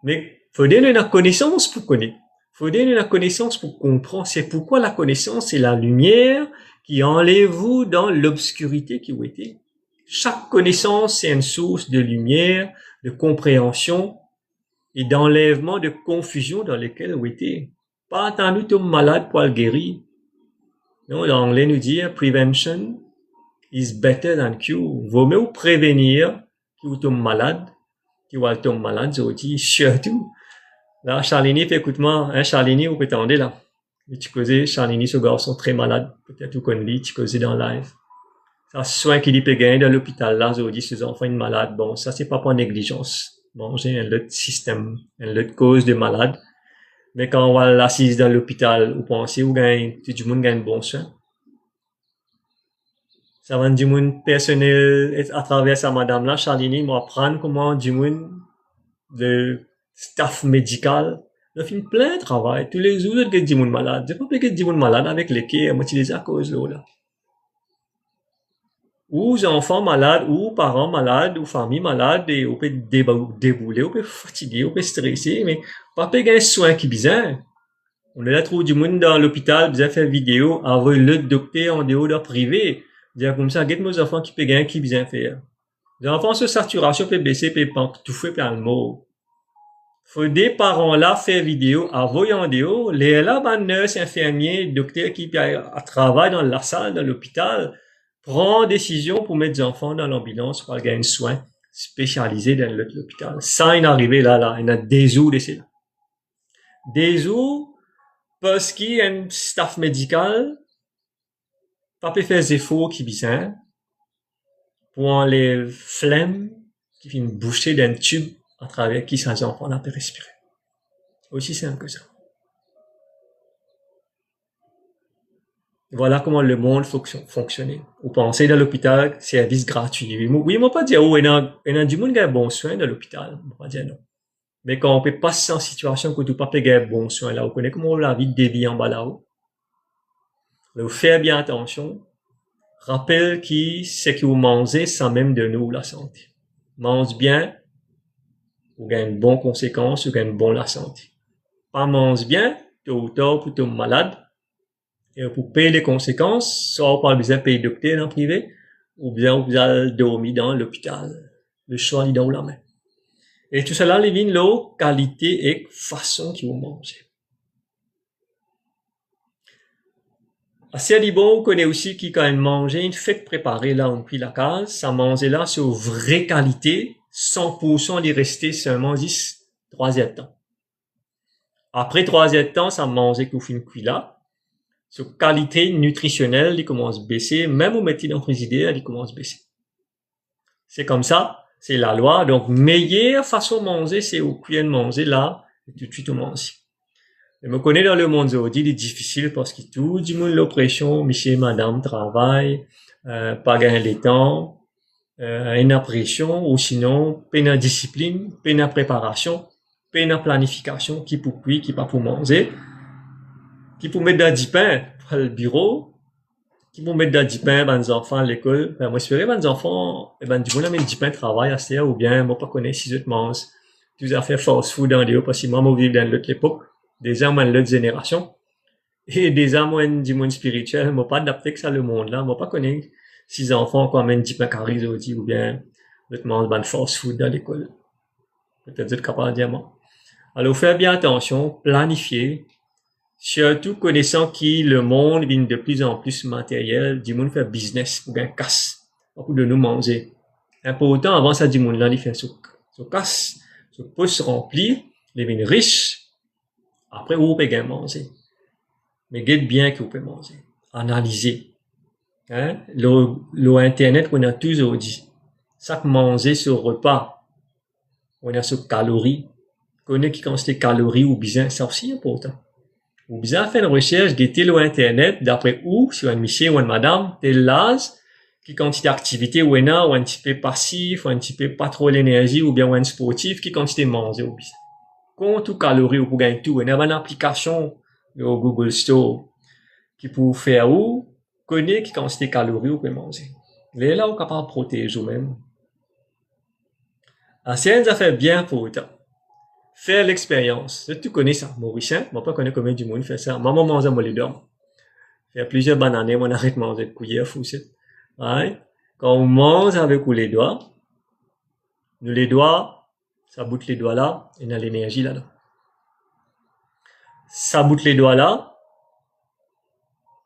Mais faut donner la connaissance pour connaître. Faut donner la connaissance pour comprendre. C'est pourquoi la connaissance c'est la lumière qui enlève vous dans l'obscurité qui vous était. Chaque connaissance c'est une source de lumière, de compréhension et d'enlèvement de confusion dans lesquelles vous était. Pas attendu tomber malade pour le guérir. Non, l'anglais nous dit prevention is better than cure. Vaut mieux vous prévenir que vous tombez malade, que vous tombez malade, je vous dis surtout. Là, Charlini, écoute-moi, Charlini, vous pouvez t'entendre là. Tu causais, Charlini, ce garçon très malade, peut-être vous connaissez, tu causais dans live. Ça, soin qu'il peut gagner dans l'hôpital là, je vous dis, ces enfants sont malades. Bon, ça, c'est pas pour négligence. Bon, j'ai un autre système, une autre cause de malade. Mais quand on va l'assise dans l'hôpital, vous pensez, vous gagnez, tout le monde gagne bon soin. Ça va du monde personnel à travers sa madame là, Charlini, m'apprendre comment du monde, le staff médical, il fait plein de travail. Tous les jours, il y a des gens malades. Je ne peux pas que des gens malades avec lesquels on utilise à cause de là. Ou enfants malades, ou parents malades, ou familles malades, et on peut débouler, on peut fatiguer, on peut stresser, mais pas payer un soin qui est bizarre. On est là trop du monde dans l'hôpital, vous avez fait vidéo, avoir le docteur en dehors de privé. Dire comme ça, get nos enfants qui peuvent gagner, qui bien faire. Les enfants sur saturation peut baisser, peut tout fait plein de mots. Faut des parents là faire vidéo, avoir en dehors, les là, nurse, infirmier, docteur qui travaille dans la salle, dans l'hôpital, prend décision pour mettre les enfants dans l'ambulance pour gagner soin spécialisé dans l'hôpital. Ça, il est arrivé là, il y a des jours de cela. Des jours, parce qu'il y a un staff médical, pas peut faire des efforts qui bizarre pour enlever flemme qui fait une bouchée d'un tube à travers qui ces enfants n'a pas respirer. Aussi simple que ça. Voilà comment le monde fonctionne. Vous pensez dans l'hôpital, service gratuit. Oui, ils m'ont pas dit, oh, il y a du monde qui a bon soin dans l'hôpital. Ils m'ont pas dit non. Mais quand on peut passer en situation que tu pas payer bon soin là, vous connaissez comment la vie dévie en bas là-haut. Vous faites bien attention. Rappelle qui c'est que vous mangez sans même de nous la santé. Mange bien, vous gagnez une bonne conséquence, vous gagnez une bonne la santé. Pas mange bien, tôt ou tard, pour tomber malade. Et pour payer les conséquences, soit on pas besoin de payer le docteur en privé, ou bien vous allez dormir dans l'hôpital. Le choix est dans la main. Et tout cela, les vins, l'eau, qualité et façon qu'ils vont manger. Assez bon, on connaît aussi qui quand même manger une fête préparée là, on prie la case, ça manger là sur vraie qualité, 100% d'y rester seulement 10, 3 heures de temps. Après 3 heures de temps, ça manger qu'on finit cuit là. Sur qualité nutritionnelle, il commence à baisser, même au métier dans frigidaire, il commence à baisser. C'est comme ça, c'est la loi. Donc, meilleure façon de manger, c'est au cuillère de manger là, et tout de suite on mange. Je me connais dans le monde aujourd'hui, il est difficile parce que tout le monde l'oppression, monsieur, madame, travail, pas gagner le temps, une pression, ou sinon, peine discipline, peine préparation, peine planification, qui pour cuire, qui pas pour manger, qui pour mettre dans du pain pour le bureau, qui pour mettre dans du pain dans les enfants à l'école. Ben, moi, j'espérais, ben, les enfants, ben, du coup, on met du pain travail à faire, ou bien, moi, pas connaître si je te mange, tout à fait fast food dans les parce que moi, je vis dans l'autre époque. Des hommes de l'autre génération et des hommes du monde spirituel, moi pas adapté que ça le monde là, moi pas connaître si enfants quoi même du pain carré ou bien le mange ban fast food dans l'école. Peut-être être capable de dire moi. Alors faire bien attention, planifier, surtout connaissant que le monde vient de plus en plus matériel, du monde fait business pour gagner casse, beaucoup de nous manger. Important avant ça du monde là, il fait ce casse, ce poste rempli, les vins riches. Après, vous pouvez bien manger. Mais guette bien que vous pouvez manger. Analysez. Hein? Internet, on a toujours dit. Chaque manger sur repas, on a sur calories. Connaît qui constate calories ou bien, ça aussi important. Ou bien faire une recherche, guetter Internet, d'après où, si un monsieur ou une madame, tel l'âge, qui quantité d'activité ou un petit peu passif, ou un petit peu pas trop l'énergie, ou bien un sportif, qui quantité manger ou bien. Compte ou calories ou pour gagner tout. Il y a une application au Google Store qui peut faire ou connaître qui quantité calories ou peut manger. Les là, on est capable de protéger vous-même. C'est une affaire bien pour autant. Faire l'expérience. Tu connais ça, Maurice, moi pas connais combien du monde fait ça. Maman mange à moi les dents. Faire plusieurs bananes, on arrête de manger de cuillère, foussette. Ouais. Quand on mange avec les doigts, nous les doigts, ça boute les doigts là, et il y a l'énergie là-dedans. Ça boute les doigts là,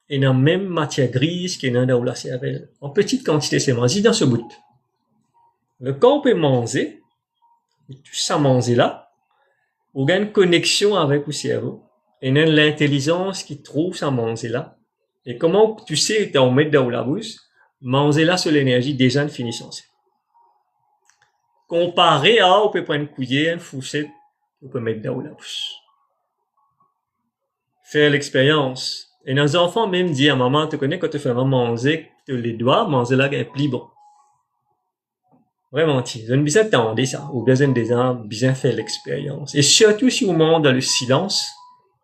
et il y a même matière grise qui est dans la cervelle. En petite quantité, c'est mangé dans ce bout. Le corps peut manger, et tout ça manger là, on a une connexion avec le cerveau, et il y a l'intelligence qui trouve ça manger là. Et comment tu sais que tu en mets dans la bouche, manger là sur l'énergie déjà une finition. Comparé à, on peut prendre une cuillère, une fourchette, on peut mettre dans la bouche. Faire l'expérience. Et nos enfants même disent à maman, tu connais quand tu fais manger les doigts, manger là, est plus bon. Vraiment, je ne besoin d'attendre ça. Ou besoin déjà bien faire l'expérience. Et surtout si vous mangez dans le silence,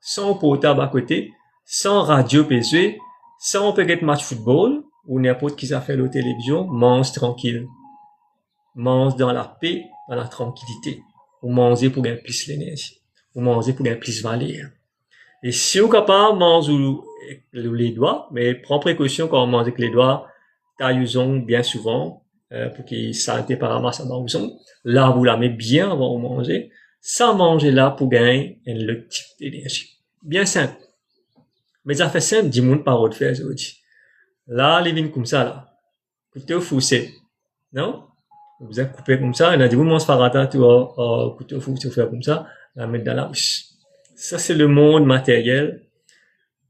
sans portable à côté, sans radio PSV, sans peut-être match football, ou n'importe qui ça fait la télévision, mange tranquille. Mange dans la paix, dans la tranquillité. Ou manger pour gagner plus l'énergie. Ou manger pour gagner plus valeur. Et si vous êtes capable de manger les doigts, mais prends précaution quand on mange avec les doigts, taillons bien souvent, pour qu'il saleté par la masse à maison. Là, vous la mettez bien avant de manger. Sans manger là pour gagner le type d'énergie. Bien simple. Mais ça fait simple, du monde par autre faire aujourd'hui. Là, les vignes comme ça, là. Couteau foussé. Non? Vous avez coupé comme ça, il a dit, vous mangez farata, tu vois, couteau foussé, faire comme ça, la mettre dans la bouche. Ça, c'est le monde matériel.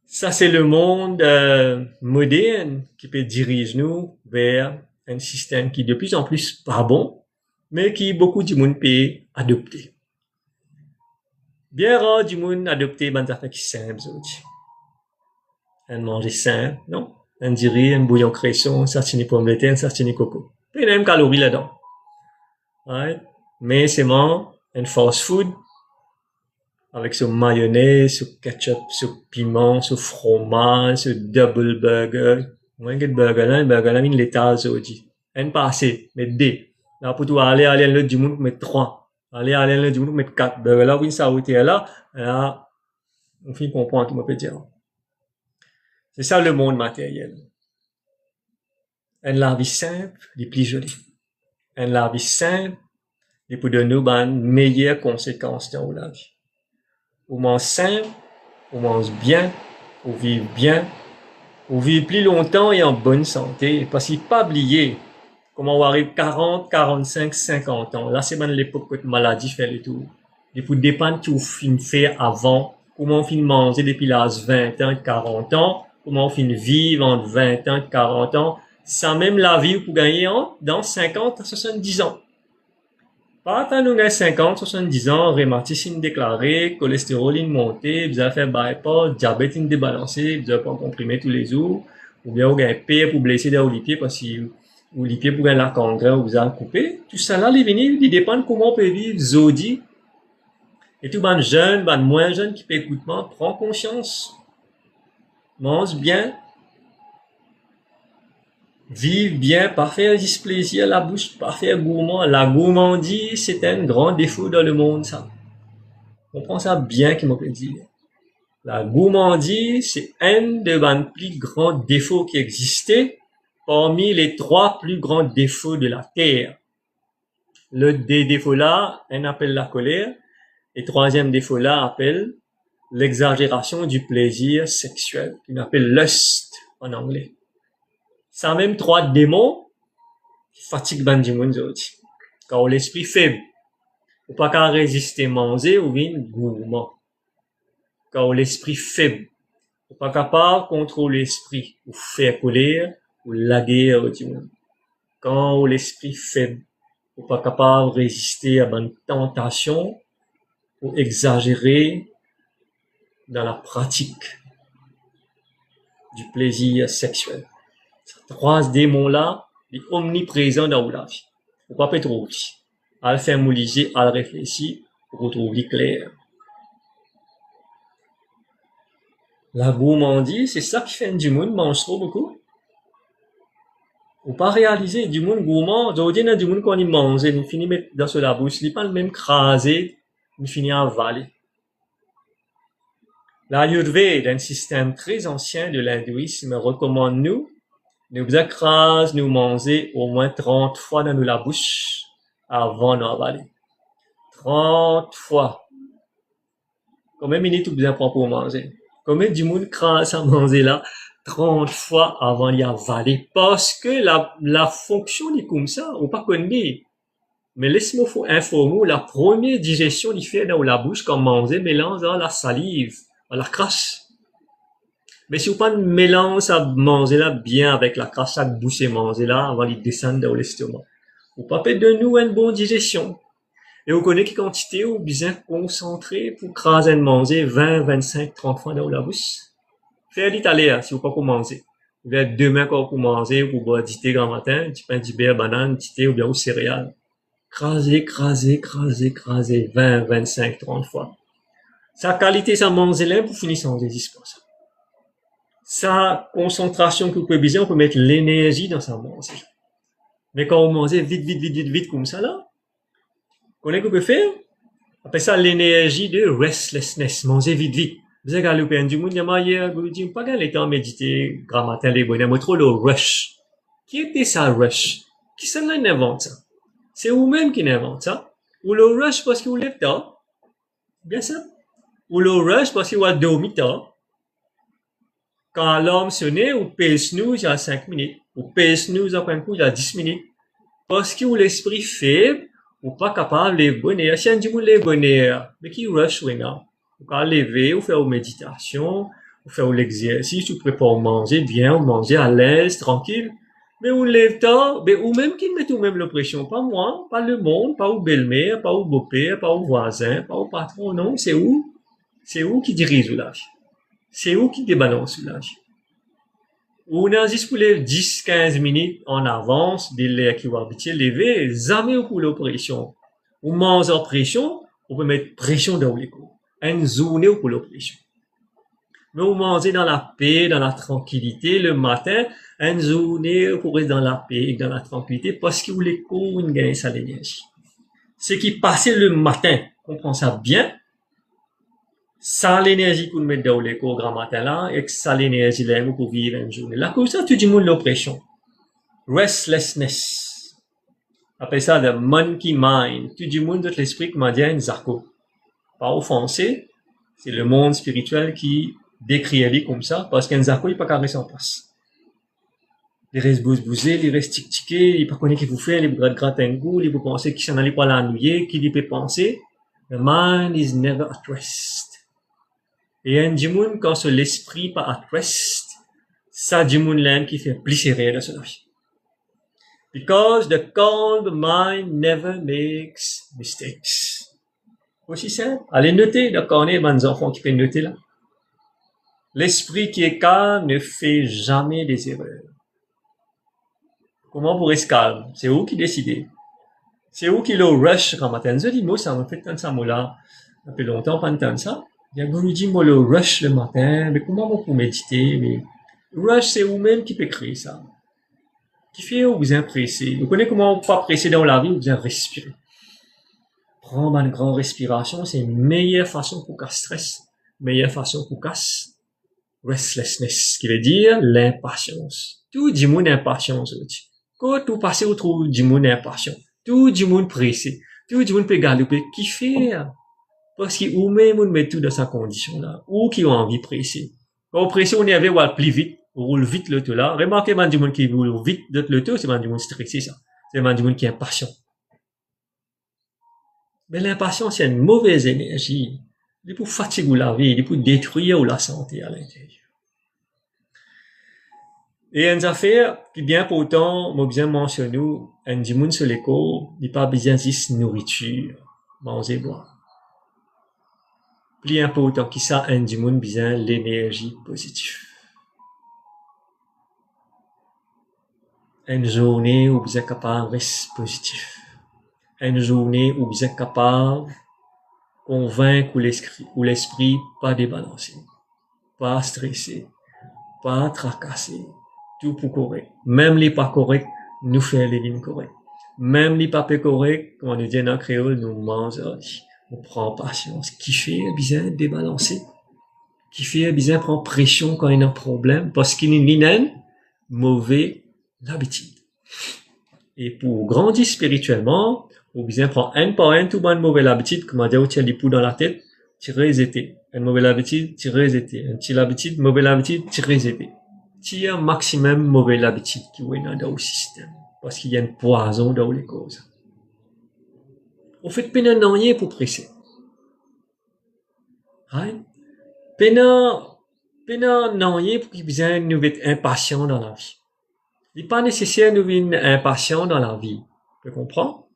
Ça, c'est le monde moderne qui peut diriger nous vers un système qui est de plus en plus pas bon, mais qui beaucoup du monde peut adopter. Bien rare du monde adopter des affaires qui sont simples aujourd'hui. Un manger simple, non? Un dirait, un bouillon cresson, un sartini pomme de terre, un sartini coco. Il y a même calories là-dedans. Ouais. Mais c'est un fast food avec ce mayonnaise, ce ketchup, ce piment, ce fromage, ce double burger. Moi, un burger là, une l'étage aujourd'hui. Un pas assez, mais deux. Là, pour tout aller l'autre du monde, mettre trois. Aller l'autre du monde, mettre quatre. Burger là, oui, ça a été là. Là, On finit comprendre tout le monde peut dire. C'est ça le monde matériel. La vie simple, les plus jolie. La vie simple, et pour donner une meilleure conséquence dans la vie. On mange simple, on mange bien, on vit bien, on vit plus longtemps et en bonne santé. Parce qu'il ne faut pas oublier comment on arrive 40, 45, 50 ans. Là, c'est même l'époque où la maladie fait le tour. Il faut dépendre de ce qu'on fait avant, comment on finit manger depuis l'âge 20 ans, 40 ans, comment on finit vivre entre 20 ans, 40 ans, sans même la vie pour gagner dans 50 à 70 ans. Pas tant nous gagnons 50, 70 ans, rhumatisme déclaré, cholestérol monté, vous avez fait bypass, diabète débalancé, vous avez pas comprimé tous les jours, ou bien vous avez payé pour blesser dans les pieds parce que ou les pieds pour gagner la congrès ou vous avez coupé. Tout ça là, les venir, il dépend de comment on peut vivre, zodi. Et tout ban jeune, ban moins jeune qui peut écouter, prend conscience. Mange bien. Vive bien, pas faire plaisir à la bouche, pas faire gourmand. La gourmandise, c'est un grand défaut dans le monde, ça. On prend ça bien, qu'il m'a dit. La gourmandise, c'est un des plus grands défauts qui existait parmi les 3 plus grands défauts de la Terre. Le défaut là, on appelle la colère. Et 3e défaut là appelle l'exagération du plaisir sexuel, qu'on appelle lust en anglais. Ça même 3 démons qui fatiguent ban du monde aujourd'hui. Quand l'esprit faible, ou pas qu'à résister manger ou bien gourmand. Quand l'esprit faible, ou pas capable de contrôler l'esprit, ou faire colère, ou la guerre du monde. Quand l'esprit faible, ou pas capable de résister à une tentation, ou exagérer dans la pratique du plaisir sexuel. Ces 3 démons-là, ils sont omniprésents dans la vie. Faut pas être trop petit. À le faire mouliger, à le réfléchir, pour retrouver clair. La gourmandise, c'est ça qui fait du monde mange trop beaucoup. Faut pas réaliser du monde gourmand. Aujourd'hui, il y a du monde qu'on y mange, il finit mettre dans la bouche, il pas le même crasé, il finit à avaler. L'Ayurveda, un système très ancien de l'hindouisme, recommande nous écrase, nous manger au moins 30 fois dans la bouche avant d'avaler. 30 fois. Combien de minutes vous besoin prendre pour manger? Combien du monde crase à manger là 30 fois avant d'y avaler? Parce que la fonction est comme ça, on pas connaît. Mais laisse-moi informer, la première digestion il fait dans la bouche quand manger mélange dans la salive, dans la crasse. Mais si vous pas mélange ça manger là bien avec la crasse, ça bouche et manger là avant de descendre dans l'estomac. Vous pas peut de nous une bonne digestion. Et vous connaissez quelle quantité ou bien concentré pour craser et manger 20, 25, 30 fois dans la bouche. Faire l'italien si vous pas pour manger. Vous avez demain pour manger, pour boire du thé grand matin, du pain, du beurre, banane, du thé ou bien ou céréales. Craser, 20, 25, 30 fois. Sa qualité, ça manger là pour finir sans résistance. Sa concentration que vous pouvez besoin, on peut mettre l'énergie dans sa manger. Mais quand vous mangez vite comme ça là, connaissez ce que vous pouvez faire? Après ça, l'énergie de restlessness, manger vite. Vous avez regardé le pays du monde, il y a hier, vous dites, pas gagner le temps méditer, grand matin, les bonheurs, mais trop le rush. Qui était ça, rush? Qui ça l'invente ça? C'est vous-même qui l'invente ça? Ou le rush parce que vous lève tard? Bien ça? Ou le rush parce que vous avez dormi tard? Quand l'alarme sonne, vous payez snooze il y a 5 minutes. Vous payez snooze après un coup il y a 10 minutes. Parce que vous l'esprit faible, ou pas capable de lever bonheur. Si on dit vous lever bonheur, mais qui rush maintenant? Vous pouvez lever, vous faire une méditation, vous faire l'exercice, vous préparer manger bien, vous manger à l'aise, tranquille. Mais vous lève tard, mais ou même qui met tout même l'oppression, pas moi, pas le monde, pas au belle-mère, pas au beau-père, pas au voisin, pas au patron, non, c'est où? C'est où qui dirige la vie? C'est où qui débalance la vie? Ou on a juste pour les 10, 15 minutes en avance de l'air qui va habiter lever, jamais pour l'oppression. Ou mange en pression, on peut mettre pression dans les coups. Une journée pour l'oppression. Mais vous mangez dans la paix, dans la tranquillité, le matin, une journée pour rester dans la paix et dans la tranquillité, parce que vous les cours, vous gagnez ça l'énergie. Ce qui passait le matin, comprend ça bien, Ça l'énergie qu'on met dans les cours grand matin là, et ça l'énergie là pour vivre une journée. Là, comme ça, tout le monde l'oppression. Restlessness. Après ça, le monkey mind. Tout le monde de l'esprit, comme dit un Zarko. Pas offensé, c'est le monde spirituel qui décrit elle comme ça, parce qu'un Zarko, il n'est pas carré en place. Il reste bouser, il reste tic-tiquer, il pas connaît qu'il vous fait, il gratte un goût, il vous penser qu'il s'en allait pas l'ennuyer, qu'il peut penser. The mind is never at rest. Et un djimoun, quand l'esprit pas at rest, ça djimoun l'aime qui fait plissérer de sa vie. Because the calm mind never makes mistakes. Aussi simple. Allez noter, d'accord, on est des enfants qui peuvent noter là. L'esprit qui est calme ne fait jamais des erreurs. Comment pour rester calme? C'est où qui décide? C'est où qui le rush quand matin? Je dis, moi, ça me fait tant ça, moi là. Ça fait longtemps, pas tant ça. Il y a beaucoup dit, moi, le rush le matin. Mais comment on peut méditer? Mais, rush, c'est vous-même qui peut créer ça. Qui fait où vous êtes pressé. Vous connaissez comment on peut pas presser dans la vie, vous êtes respirer. Prendre une grande respiration, c'est une meilleure façon pour casser stress. Meilleure façon pour casser restlessness, qui veut dire l'impatience. Tout le monde est impatient aujourd'hui. Quand tout passe au trou, du monde est impatient. Tout le monde pressé. Tout le monde peut galoper. Qui fait? Parce qu'il même on met tout dans sa condition là. Ou qui ont envie de presser. Quand on presse, on est avec ou plus vite. On roule vite le tout là. Remarquez, man du monde qui roule vite le tout, c'est man du monde stressé ça. C'est man du monde qui est impatient. Mais l'impatience, c'est une mauvaise énergie. Il est pour fatiguer la vie, il est pour détruire la santé à l'intérieur. Et une affaire qui bien pourtant, moi bien mentionné, un dimoun sur l'écho, il pas besoin de nourriture, manger, boire. Plus important que ça, un dimoun besoin l'énergie positive. Une journée où vous êtes capable de rester positif. Une journée où vous êtes capable de convaincre l'esprit pas débalancé, pas stressé, pas tracassé, tout pour correct. Même les pas corrects, nous faire les lignes correctes. Même les pas corrects, comme on dit en créole, nous mangeons. On prend patience. Qui fait bien débalancer. Qui fait bien prendre pression quand il y a un problème, parce qu'il y a une mauvaise habitude. Et pour grandir spirituellement, ou bien prendre un par un tout bonne mauvaise habitude, comme on dit, tu as les poux dans la tête, tirer les étés. Une mauvaise habitude, tirer les étés. Une petite habitude, mauvaise habitude, tirer les étés. Il y a un maximum de mauvaises habitudes qui sont dans le système. Parce qu'il y a une poison dans les causes. On fait peine à rien pour presser. Right? Peine à rien pour qu'il y ait nous être impatient dans la vie. Il n'est pas nécessaire de nous être impatient dans la vie. Tu comprends?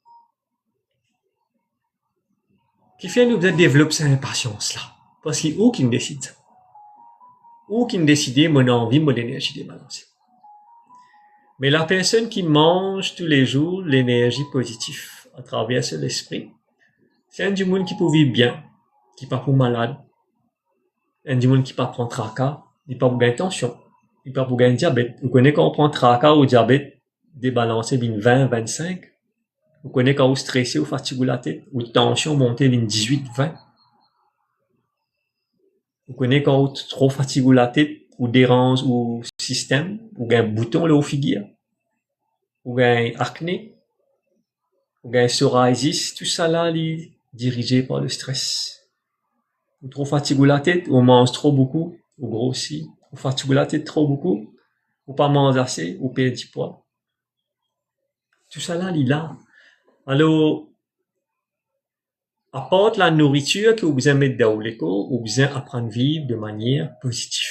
Qui fait nous développer cette impatience-là. Parce qu'il y a où qui décide. Où qui décide mon envie, mon énergie débalancée. Mais la personne qui mange tous les jours l'énergie positive à travers l'esprit, c'est un du monde qui peut vivre bien, qui pas pour malade, un du monde qui pas prendre tracas, il pas pour gagner tension, il pas pour gagner diabète. Vous connaissez quand on prend tracas ou diabète débalancé d'une 20, 25. Vous connaissez quand vous stressez ou fatiguez la tête, ou tension montée d'une 18, 20. Vous connaissez quand vous trop fatiguez la tête, ou dérange ou système, ou gagne un bouton là au figure, ou gagne acné, ou gagne psoriasis, tout ça là, est dirigé par le stress. Ou trop fatigué la tête, ou mange trop beaucoup, ou grossit, ou fatigué la tête trop beaucoup, ou pas mange assez, ou perd du poids. Tout ça là, il est là. Alors, apporte la nourriture que vous aimez dans l'écho, ou vous apprendre à vivre de manière positive.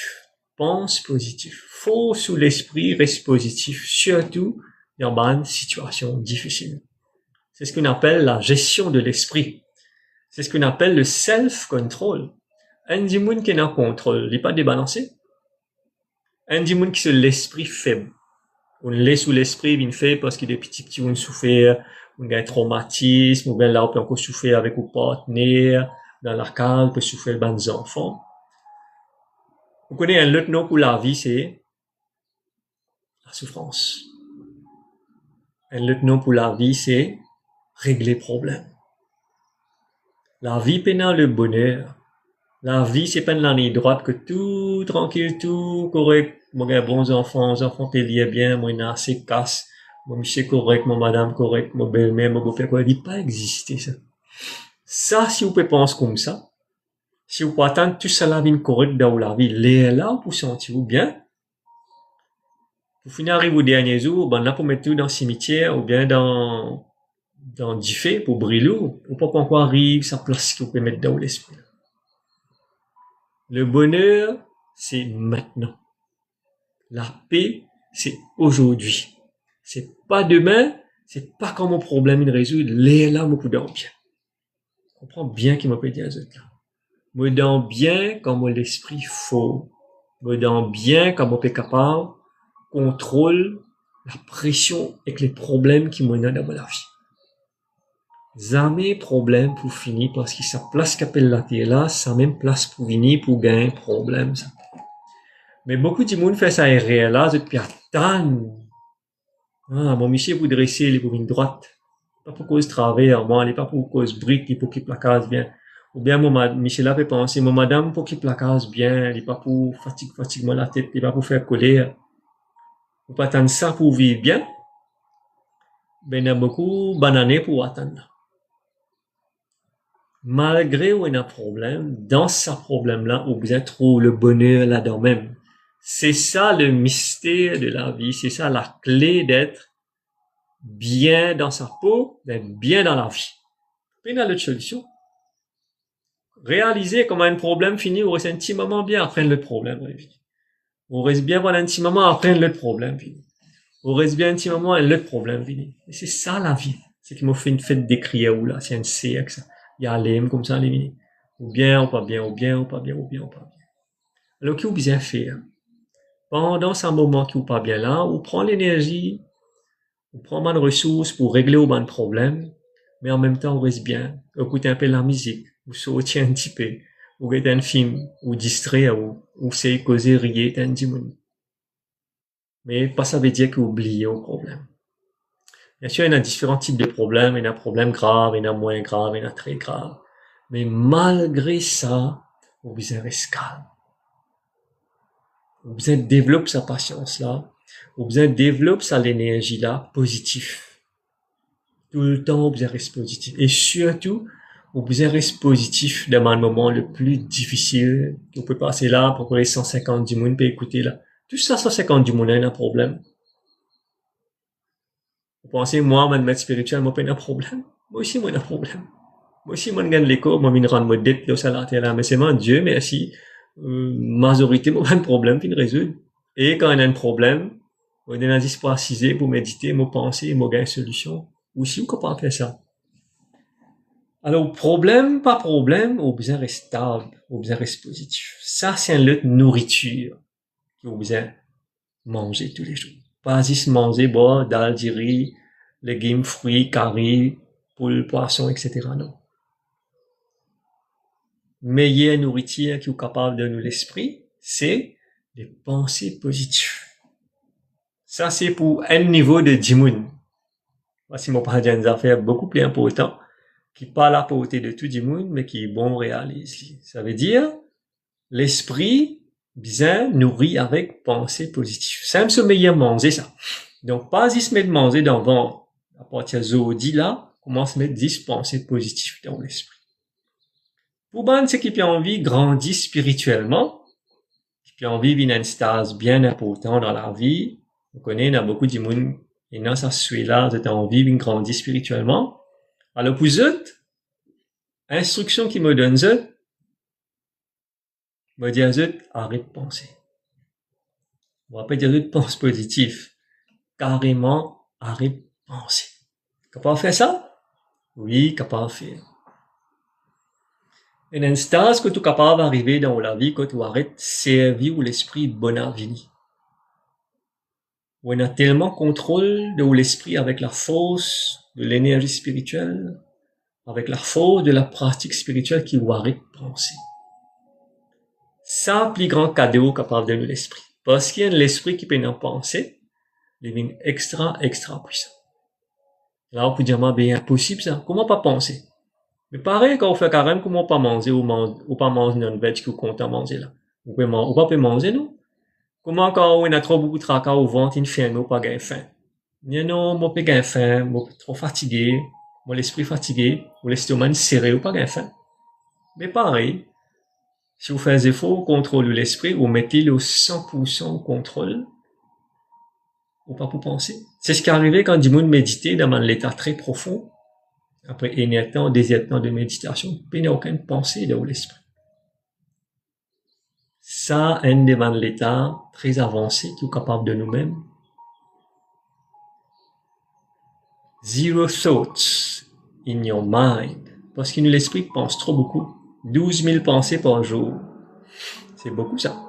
Pense positif. Faut sous l'esprit reste positif, surtout dans une situation difficile. C'est ce qu'on appelle la gestion de l'esprit. C'est ce qu'on appelle le self-control. Un dimoun qui est en contrôle, il n'est pas débalancé. Un dimoun qui c'est l'esprit faible. On laisse sous l'esprit, il fait parce qu'il est petit, on souffre, on a un traumatisme, ou bien là, on peut encore souffrir avec un partenaire, dans la cale, on peut souffrir avec des enfants. Vous connaissez un autre nom pour la vie, c'est la souffrance. Un autre nom pour la vie, c'est régler problème. La vie pénale le bonheur. La vie, c'est pas une ligne droite que tout tranquille, tout correct. Moi, j'ai bons enfants payent bien, moi, il a assez casse. Mon monsieur correct, mon madame correct, mon belle-mère, mon beau-père correct. Il pas exister, ça. Ça, si vous pouvez penser comme ça, si vous pouvez attendre tout ça la vie correcte dans la vie, là, pour sentir-vous bien, pour finir arriver au dernier jour, ben là, pour mettre tout dans le cimetière, ou bien dans du fait, pour brûler, ou pas qu'on arrive, ça place que vous pouvez mettre dans l'esprit. Le bonheur, c'est maintenant. La paix, c'est aujourd'hui. C'est pas demain, c'est pas quand mon problème il résout, là, mon coup bien. Je comprends bien qu'il m'a pas dit à autres là. Me dans bien quand mon l'esprit faux. Me dans bien quand mon est capable, contrôle la pression avec les problèmes qui m'ont dans ma vie. Jamais problème pour finir parce que sa place qu'appelle la terre là, ça même place pour venir pour gagner problème, ça. Mais beaucoup de monde fait ça réel là, depuis attendre. Ah, mon monsieur pour dresser, il est pour une droite. Pas pour cause travers, moi, il est pas pour cause brique, il pour qu'il placase bien. Ou bien, monsieur là peut penser, mon madame pour qu'il placase bien, il est pas pour fatigue moi la tête, il est pas pour faire colère. Ou pas attendre ça pour vivre bien. Ben, il y a beaucoup banané pour attendre. Malgré où il y a un problème, dans ce problème-là, on vous trouve le bonheur là-dedans même. C'est ça le mystère de la vie, c'est ça la clé d'être bien dans sa peau, d'être bien dans la vie. Puis il y a l'autre solution. Réaliser comment un problème finit, on reste un petit moment bien après le problème. On reste bien pendant un petit moment après le problème fini. On reste bien un petit moment et le problème fini. Et c'est ça la vie. C'est qui m'a fait une fête d'écrire ou là, c'est un C avec ça. Il y a l'aime comme ça, les ou bien, ou pas bien, ou bien, ou pas bien, ou bien, ou pas bien. Alors, qu'est-ce que vous bien faire? Pendant ce moment qui ou pas bien là, on prend l'énergie, on prend mal de ressources pour régler au bon problème, mais en même temps, on reste bien. Écoutez un peu la musique, ou sortir un petit peu, ou regarder un film, ou distraire, ou c'est causer rire, un petit monde. Mais pas ça veut dire qu'oublier au problème. Bien sûr, il y a différents types de problèmes. Il y a un problème grave, il y a moins grave, il y a très grave. Mais malgré ça, on besoin rester calme. On besoin développer sa patience là. On besoin développer sa l'énergie là, positif. Tout le temps, on besoin rester positif. Et surtout, on besoin rester positif dans le moment le plus difficile. On peut passer là, pour que 150 du monde peut écouter là. Tout ça, 150 du monde, il y a un problème. Vous pensez, moi, mon maître spirituel, moi, pas un problème? Moi aussi, moi, un problème. Moi aussi, moi, gagne l'écho, moi, je rends mon dette, là, ça, là, mais c'est mon Dieu, merci. Majorité, moi, un problème, puis une résoudre. Et quand on a un problème, on a un espoir cisé pour méditer, moi, penser, moi, gagner une solution. Aussi, on peut pas faire ça. Alors, problème, pas problème, on besoin rester stable, on besoin rester positif. Ça, c'est un lot de nourriture qu'on besoin manger tous les jours. Pas juste manger, boire, dalle, du riz, légumes, fruits, caries, poules, poissons, etc. Non. Meilleure nourriture qui est capable de nous l'esprit, c'est des pensées positives. Ça, c'est pour un niveau de dimoun. Voici mon parle d'une affaire beaucoup plus important, qui pas la portée de tout dimoun, mais qui est bon réaliser. Ça veut dire, l'esprit, bien nourri avec pensée positive. C'est un peu meilleur manger ça. Donc, pas juste mettre manger dans le ventre. À partir de aujourd'hui là, commence à mettre 10 pensées positives dans l'esprit. Pour ban, c'est qui peut envie grandir spirituellement, qui peut envie vivre une stase bien important dans la vie. Vous connaissez, il y a beaucoup de monde, et dans ça suit là, vous êtes envie de grandir spirituellement. Alors, pour eux, instruction qui me donne eux, me dit à eux, arrête de penser. On va pas dire eux, pense positif. Carrément, arrête de penser. Capable de faire ça? Oui, capable de faire. Une instance que tu es capable d'arriver dans la vie, que tu arrêtes de servir l'esprit bon à vie. Où on a tellement contrôle de l'esprit avec la force de l'énergie spirituelle, avec la force de la pratique spirituelle qui vous arrête de penser. Ça, plus grand cadeau capable de nous l'esprit. Parce qu'il y a l'esprit qui peut en penser, il devient extra puissant. Là, on peut dire, mais impossible ça. Comment pas penser? Mais pareil, quand on fait carême, comment pas manger ou pas manger non-veg que vous comptez manger là? Ou pas manger, non? Comment quand on a trop beaucoup de tracas au ventre, une faim, ou pas gain faim? Non, moi pas gain faim, moi trop fatigué, mon l'esprit fatigué, ou l'estomac serré, ou pas gain faim. Mais pareil, si vous faites des efforts au contrôle de l'esprit, vous mettez le 100% au contrôle, ou pas pour penser. C'est ce qui est arrivé quand du monde méditait dans un état très profond. Après un temps, deuxième temps de méditation, il n'y a aucune pensée dans l'esprit. Ça, un devant l'état très avancé qui est capable de nous-mêmes. Zero thoughts in your mind. Parce que l'esprit pense trop beaucoup. 12 000 pensées par jour. C'est beaucoup ça.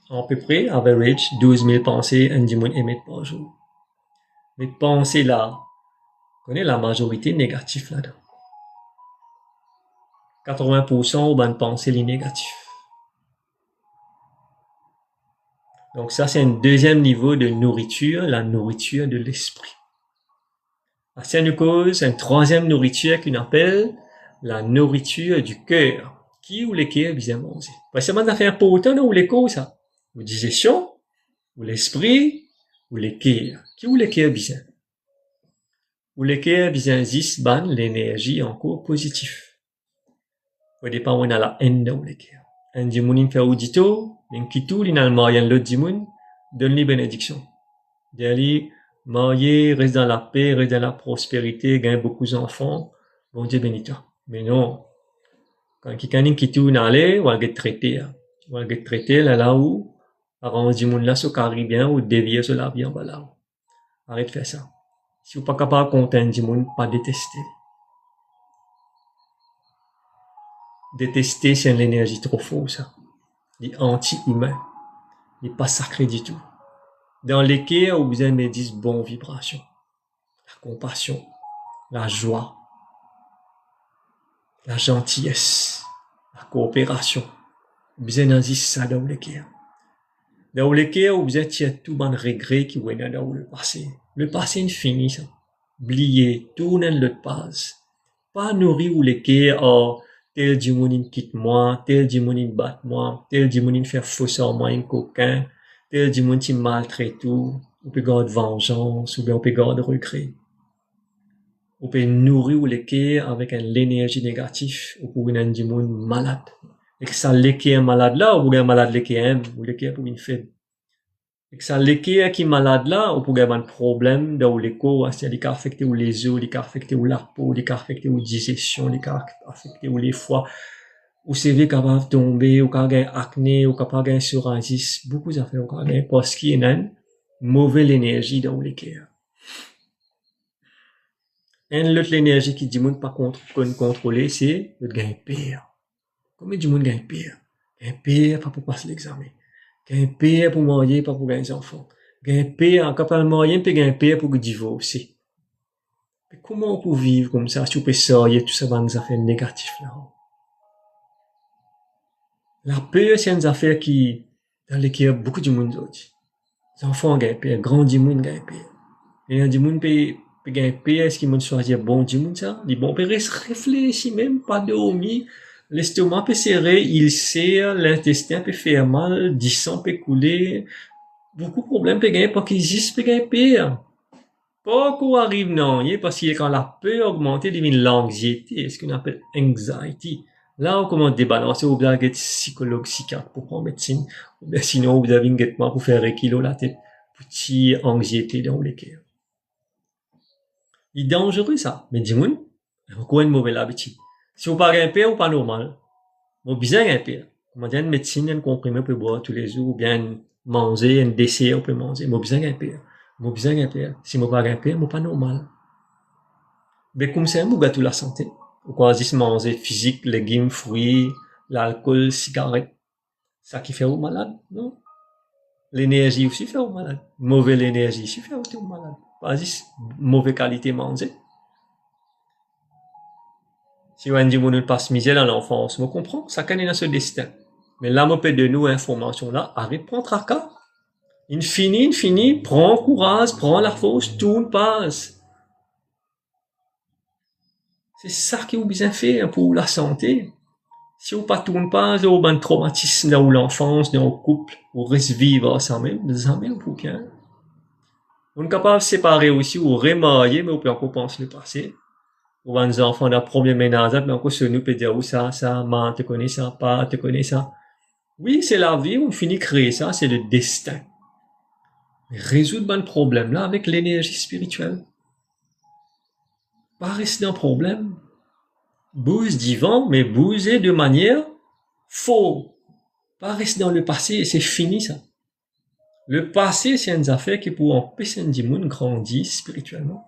À peu près, average, 12 000 pensées, un démon émet par jour. Mais pensées là, on connaît la majorité négative là-dedans. 80% de pensées les négatives. Donc ça, c'est un deuxième niveau de nourriture, la nourriture de l'esprit. C'est une cause, une troisième nourriture qu'on appelle la nourriture du cœur. Qui ou les cœurs bien manger? Parce que c'est un important ou les causes, ça? Ou digestion, ou l'esprit, ou les cœurs. Qui ou les cœurs bien? Ou les cœurs bien zis ban l'énergie encore positive. Au départ, on a la haine dans les cœurs. Un dimoun fait audito, un kitou, l'inalma, y a l'autre dimoun, donne les bénédictions. D'aller marier, reste dans la paix, reste dans la prospérité, gagne beaucoup d'enfants, bon Dieu bénis toi. Mais non, quand quelqu'un qui tourne aller, on va être traité. On va être traité là où, arrange du monde là, sur Caribien, ou dévier sur la vie en bas là. Arrête de faire ça. Si vous pas capable de contenter du monde, pas détester. Détester, c'est une énergie trop fausse, ça. Il est anti-humain. Il n'est pas sacré du tout. Dans les cœurs, vous aimez dire bonne vibration, la compassion, la joie, la gentillesse, la coopération. Vous avez dit ça dans les cœurs. Dans les cœurs, vous avez tout bon regret qui vous est dans le passé. Le passé est fini, ça. Oubliez, tournez l'autre page. Pas nourrir ou les cœurs, oh, tel du monde quitte moi, tel du monde bat moi, tel du monde fait faux sur moi, un coquin, tel du monde qui maltraite tout. On peut garder vengeance, ou bien on peut garder regret. On peut nourrir les cœurs avec l'énergie négative, ou pour une du monde malade. Et que ça l'équerre malade là, ou pour un malade l'équerre, ou l'équerre pour une faible. Et que ça l'équerre qui est malade là, ou pour un problème dans les corps, c'est-à-dire qui affecté ou les os, qui affecté ou la peau, qui affecté ou digestion, qui affecté ou les foies, ou CV capable de tomber, ou capable de acné, ou capable de psoriasis, beaucoup d'affaires, ou capable parce qu'il y a une mauvaise énergie dans les cœurs. Et l'autre énergie qui dit monde pas contrôler, c'est le gain pire. Combien de monde gagne pire? Gagne pire pas pour passer l'examen. Gagne pire pour marier, pas pour gagner des enfants. Gagne pire en capable de marier, puis gagne pire pour divorcer. Mais comment on peut vivre comme ça, si on peut sortir tout ça dans des affaires négatives là? La peur, c'est une affaire dans lesquelles beaucoup de monde dit. Les enfants gagnent pire, grand du monde gagne pire. Et un du monde peut gagner pire, est-ce qu'ils vont choisir bon du monde ça? Dit bon, peut réfléchir même, pas dormir. L'estomac peut serrer, il serre, l'intestin peut faire mal, du sang peut couler. Beaucoup de problèmes peut gagner, pas qu'ils existent, peut gagner pire. Pas qu'on arrive, non, parce que quand la peur augmente, il devient l'anxiété, ce qu'on appelle anxiety. Là, on commence à débalancer, ou bien être psychologue, psychiatre pour prendre médecine, ou bien sinon, vous avez un guettement pour faire un kilo la tête, petite anxiété dans les cœurs. Il est dangereux, ça. Mais dis-moi, encore une mauvaise habitude. Si vous pas gagner pire ou pas normal, vous bien gagner pire. Comment dire, une médecine, un comprimé, on peut boire tous les jours, ou bien manger, un dessert, on peut manger. Vous bien gagner pire. Vous bien gagner pire. Si vous pas gagner pire, vous pas normal. Mais comme c'est un vous gâteau la santé. Vous choisissez manger physique, légumes, fruits, l'alcool, cigarette. Ça qui fait vous malade, non? L'énergie aussi fait vous malade. Mauvaise énergie aussi fait vous malade. Pas juste mauvaise qualité manger. Si on dit qu'on passe misère dans l'enfance, on comprend, ça connaît dans ce destin. Mais là, on peut de nous information là, arrête de prendre tracas. Infini, prends courage, prends la force, tout passe. C'est ça que vous bien fait pour la santé. Si vous ne tournez pas au ban traumatisme dans l'enfance, dans le couple, vous restez vivre ça même, jamais vous bien. On est capable de séparer aussi ou remarier, mais on peut encore penser le passé. Ou les enfants d'un premier ménage, mais encore sur nous peut dire, ou ça, maman te connaît ça, pas te connaît ça. Oui, c'est la vie, on finit de créer ça, c'est le destin. Mais résoudre le problème là avec l'énergie spirituelle. Pas rester dans le problème. Bouge divin, mais bouger de manière faux. Pas rester dans le passé, c'est fini ça. Le passé, c'est une affaire qui pour empêcher un monde grandir spirituellement.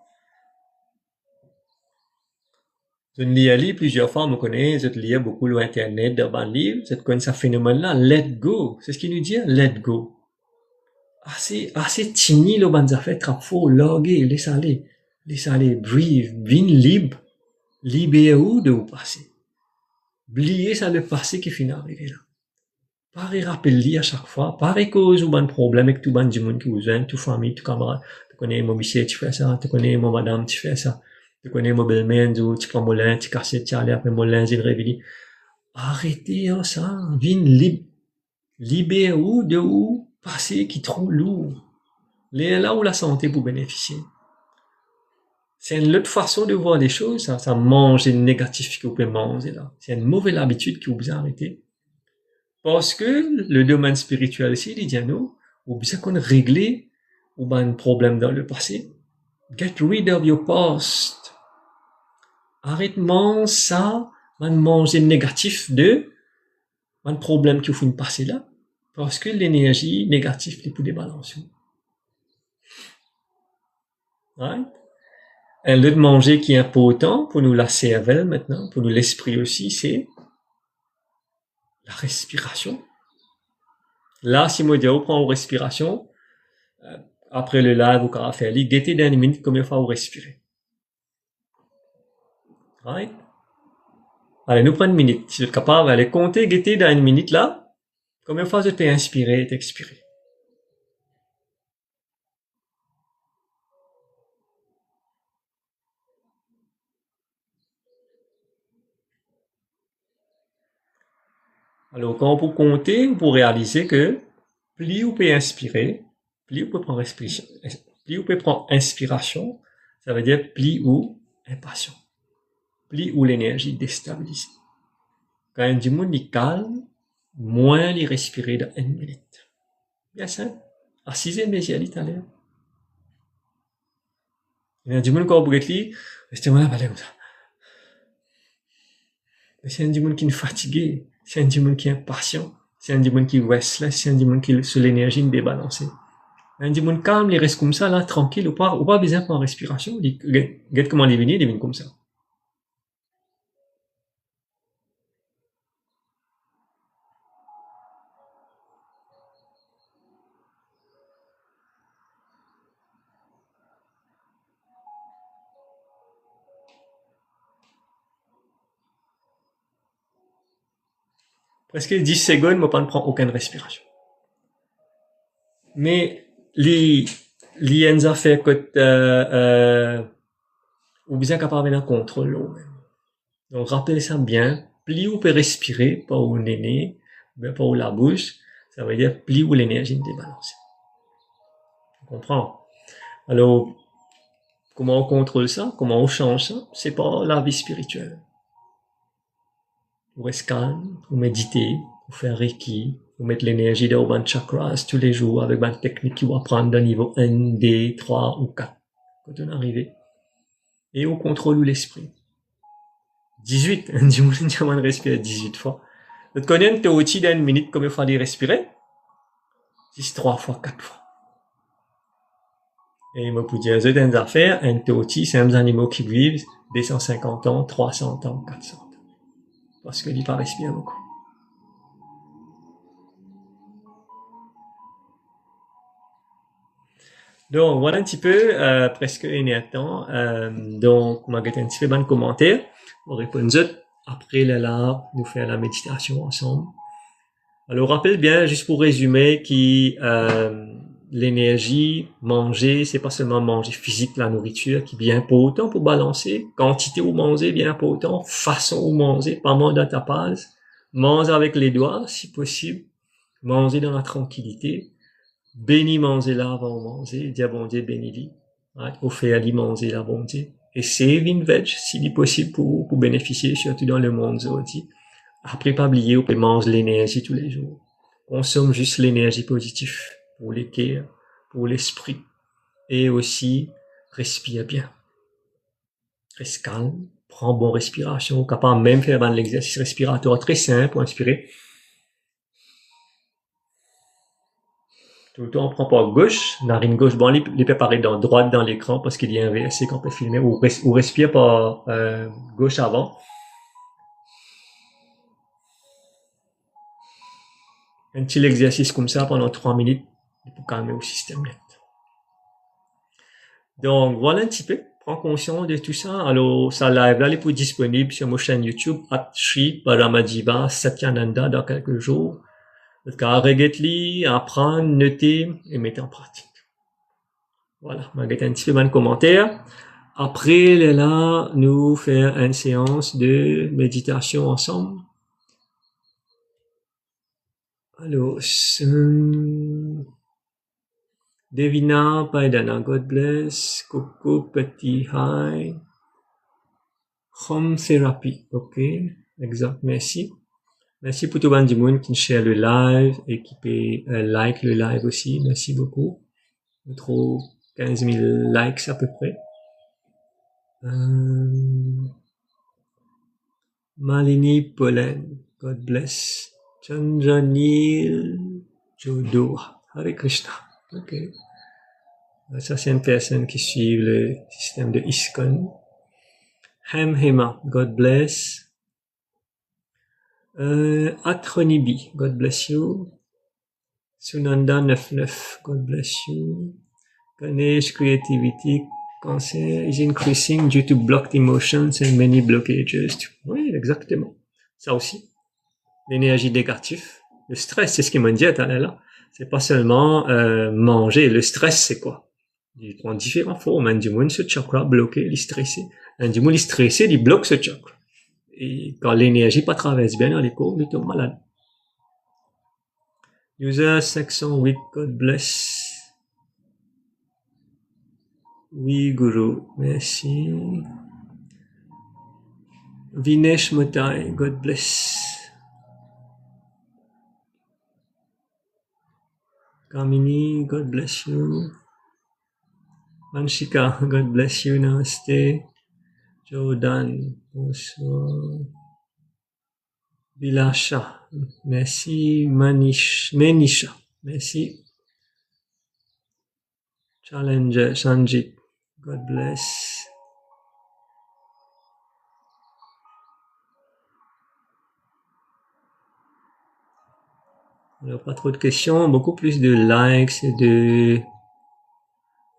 Je lis plusieurs fois, on me connaît, je lis beaucoup l'internet, dans un livre, je connais ce phénomène-là, let go. C'est ce qu'il nous dit, let go. Assez tini, le ban affaire, trappe faux, loguer, laisse aller, breathe, vin libre, libérez-vous de vous passé. Oubliez ça le passé qui finit d'arriver là. Pas rappeler à chaque fois, pas cause ou ban problème avec tout ban du monde qui vous aime, tout famille, tout camarade. Tu connais mon monsieur, tu fais ça, tu connais mon madame, tu fais ça. Tu connais mon belle-mère, tu prends mon lin, tu casses, tu allais après mon lin, tu réveilles. Arrêtez ça, vin libre. Libérez-vous de où passé qui est trop lourd. Là où la santé pour bénéficier. C'est une autre façon de voir les choses, ça manger négatif que vous pouvez manger là. C'est une mauvaise habitude que vous pouvez arrêter. Parce que le domaine spirituel ici, il dit à nous, vous besoin qu'on règle ou un problème dans le passé. Get rid of your past. Arrête manger ça, manger négatif de un problème que vous faites passer là. Parce que l'énergie négative est pour débalancer. Right? Un autre manger qui est important pour nous la cervelle maintenant, pour nous l'esprit aussi, c'est la respiration. Là, si moi dis, on prend une respiration, après le live, vous pouvez faire guettez dans une minute combien de fois vous respirez. Right? Allez, nous prenons une minute. Si vous êtes capable, allez compter, guettez dans une minute là, combien de fois vous pouvez inspirer et expirer. Alors, quand vous comptez, vous réalisez que plus vous pouvez inspirer, plus vous pouvez prendre respiration, plus vous pouvez prendre inspiration, ça veut dire plus ou impatient, plus ou l'énergie déstabilise. Quand un du monde est calme, moins il respirer dans une minute. Bien simple. À 6e, mais j'y allais tout à l'heure. Il y a du monde quand vous restez là, allez comme ça. C'est un du monde qui est fatigué. C'est un démon qui est impatient, c'est un démon qui est restless, c'est un démon qui est sur l'énergie débalancée. Un démon calme, il reste comme ça, là, tranquille, ou pas besoin de respiration, regarde comment il vient comme ça. Presque 10 secondes, moi, pas ne prend aucune respiration. Mais, les affaires que, ou bien capable d'un contrôle, donc, rappelez ça bien. Plus vous pouvez respirer, pas au nez, bien pas au la bouche, ça veut dire plus où l'énergie est débalancée. On comprend? Alors, comment on contrôle ça? Comment on change ça? C'est pas la vie spirituelle. Vous restez calme, vous méditez, vous faites Reiki, vous mettez l'énergie dans vos chakras tous les jours avec une technique qui va prendre d'un niveau 1, 2, 3 ou 4 quand on arrive. Et on contrôle l'esprit. 18, du monde qui a respirer 18 fois. Vous connaissez un taux d'une minute combien il faut respirer? 6, 3 fois, 4 fois. Et moi, pour dire, des affaires, un taux c'est un animaux qui vivent 250 ans, 300 ans, 400 ans. Parce qu'il pas respirer beaucoup. Donc, voilà un petit peu, presque une heure de temps. Donc, on va mettre un petit peu de commentaires. On répond après le live, nous faire la méditation ensemble. Alors, rappelle bien, juste pour résumer, l'énergie, manger, c'est pas seulement manger physique, la nourriture qui est bien important pour balancer, quantité ou manger bien important, façon ou manger, pas manger dans ta page, manger avec les doigts si possible, manger dans la tranquillité, béni manger là avant manger, dire bon Dieu béni-li, right? Offrir lui manger là bon Dieu, et save in veg si possible pour bénéficier, surtout dans le monde aujourd'hui. Après, pas oublier, on peut manger l'énergie tous les jours. Consomme juste l'énergie positive pour les cœurs, pour l'esprit. Et aussi, respire bien. Reste calme, prends bonne respiration. Capable même faire un exercice respiratoire très simple pour inspirer. Tout le temps, on prend pas gauche, narine gauche. Bon, les préparer dans droite dans l'écran parce qu'il y a un VSC qu'on peut filmer ou respire par gauche avant. Un petit exercice comme ça pendant 3 minutes pour calmer le système net. Donc, voilà un petit peu. Prends conscience de tout ça. Alors, ça live là, il est disponible sur ma chaîne YouTube, Sri Paramajiva Satyananda dans quelques jours. Donc, regarde-les, apprendre, noter et mettre en pratique. Voilà. On va mettre un petit peu de commentaires. Après, là, nous faire une séance de méditation ensemble. Alors, Devina Paidana, God bless. Coco Petit Hi. Home Therapy, ok, exact, merci. Merci pour tout le monde qui share le live et qui peut like le live aussi, merci beaucoup. On trouve 15 000 likes à peu près. Malini Pollen, God bless. Chandranil Jodo, Hare Krishna, ok. Ça c'est une personne qui suit le système de ISKCON. Ham Hema, God bless. Atronibi, God bless you. Sunanda 99, God bless you. Ganesh Creativity, Cancer is increasing due to blocked emotions and many blockages. Oui, exactement. Ça aussi. L'énergie négative. Le stress, c'est ce qu'il m'a dit tout à l'heure. C'est pas seulement manger. Le stress, c'est quoi? Il prend différentes formes. Un du monde, ce chakra bloqué, il est stressé. Un du monde, il est stressé, il bloque ce chakra. Et quand l'énergie pas traverse bien dans les corps, il tombe malade. User 508, God bless. Oui, Guru, merci. Vinesh Motai, God bless. Kamini, God bless you. Manshika, God bless you, namaste. Jordan, bonsoir. Vilasha, merci. Manisha, merci. Challenger, Sanjit, God bless. Alors, pas trop de questions, beaucoup plus de likes et de...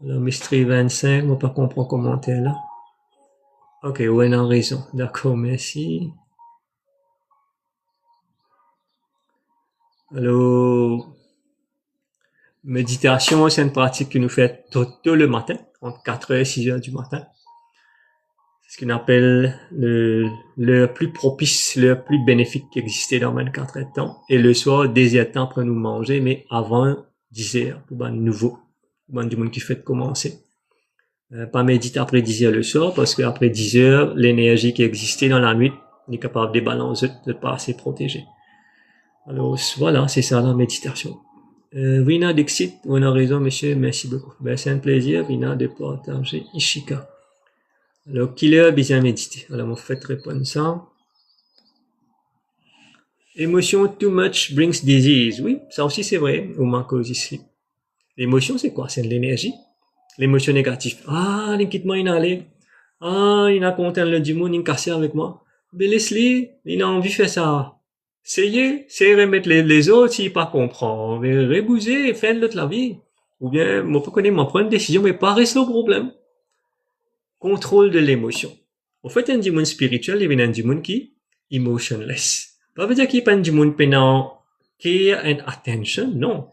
Alors, Mystery 25, on va pas comprendre commentaire là. Ok, ouais, on a raison. D'accord, merci. Alors, méditation, c'est une pratique que nous faisons tôt le matin, entre 4h et 6h du matin. C'est ce qu'on appelle l'heure plus propice, l'heure plus bénéfique qui existait dans 24 heures de temps. Et le soir, désir de temps pour nous manger, mais avant 10h, pour ben nouveau, pour ben du monde qui fait de commencer. Pas méditer après 10h le soir, parce qu'après 10h, l'énergie qui existait dans la nuit n'est capable de débalancer, de pas assez protéger. Alors voilà, c'est ça la méditation. Vina Dixit, on a raison monsieur, merci beaucoup. Ben, c'est un plaisir Vina de partager Ishika. Alors qui a bien médité? Alors on fait répondre ça. Émotion too much brings disease. Oui, ça aussi c'est vrai, au manque ici. L'émotion c'est quoi? C'est de l'énergie. L'émotion négative. Ah, l'inquiétement il a allé. Ah, il a content le du monde, il cassé avec moi. Mais laisse-le, il a envie de faire ça. C'est remettre les autres s'ils pas comprendre, mais rebouser et faire l'autre la vie. Ou bien, moi, pas connaître, moi, prendre une décision, mais pas rester au problème. Contrôle de l'émotion. En fait, un monde spirituel, il y a un monde qui emotionless. Pas veut dire qu'il n'y a pas un monde peinant care and attention, non.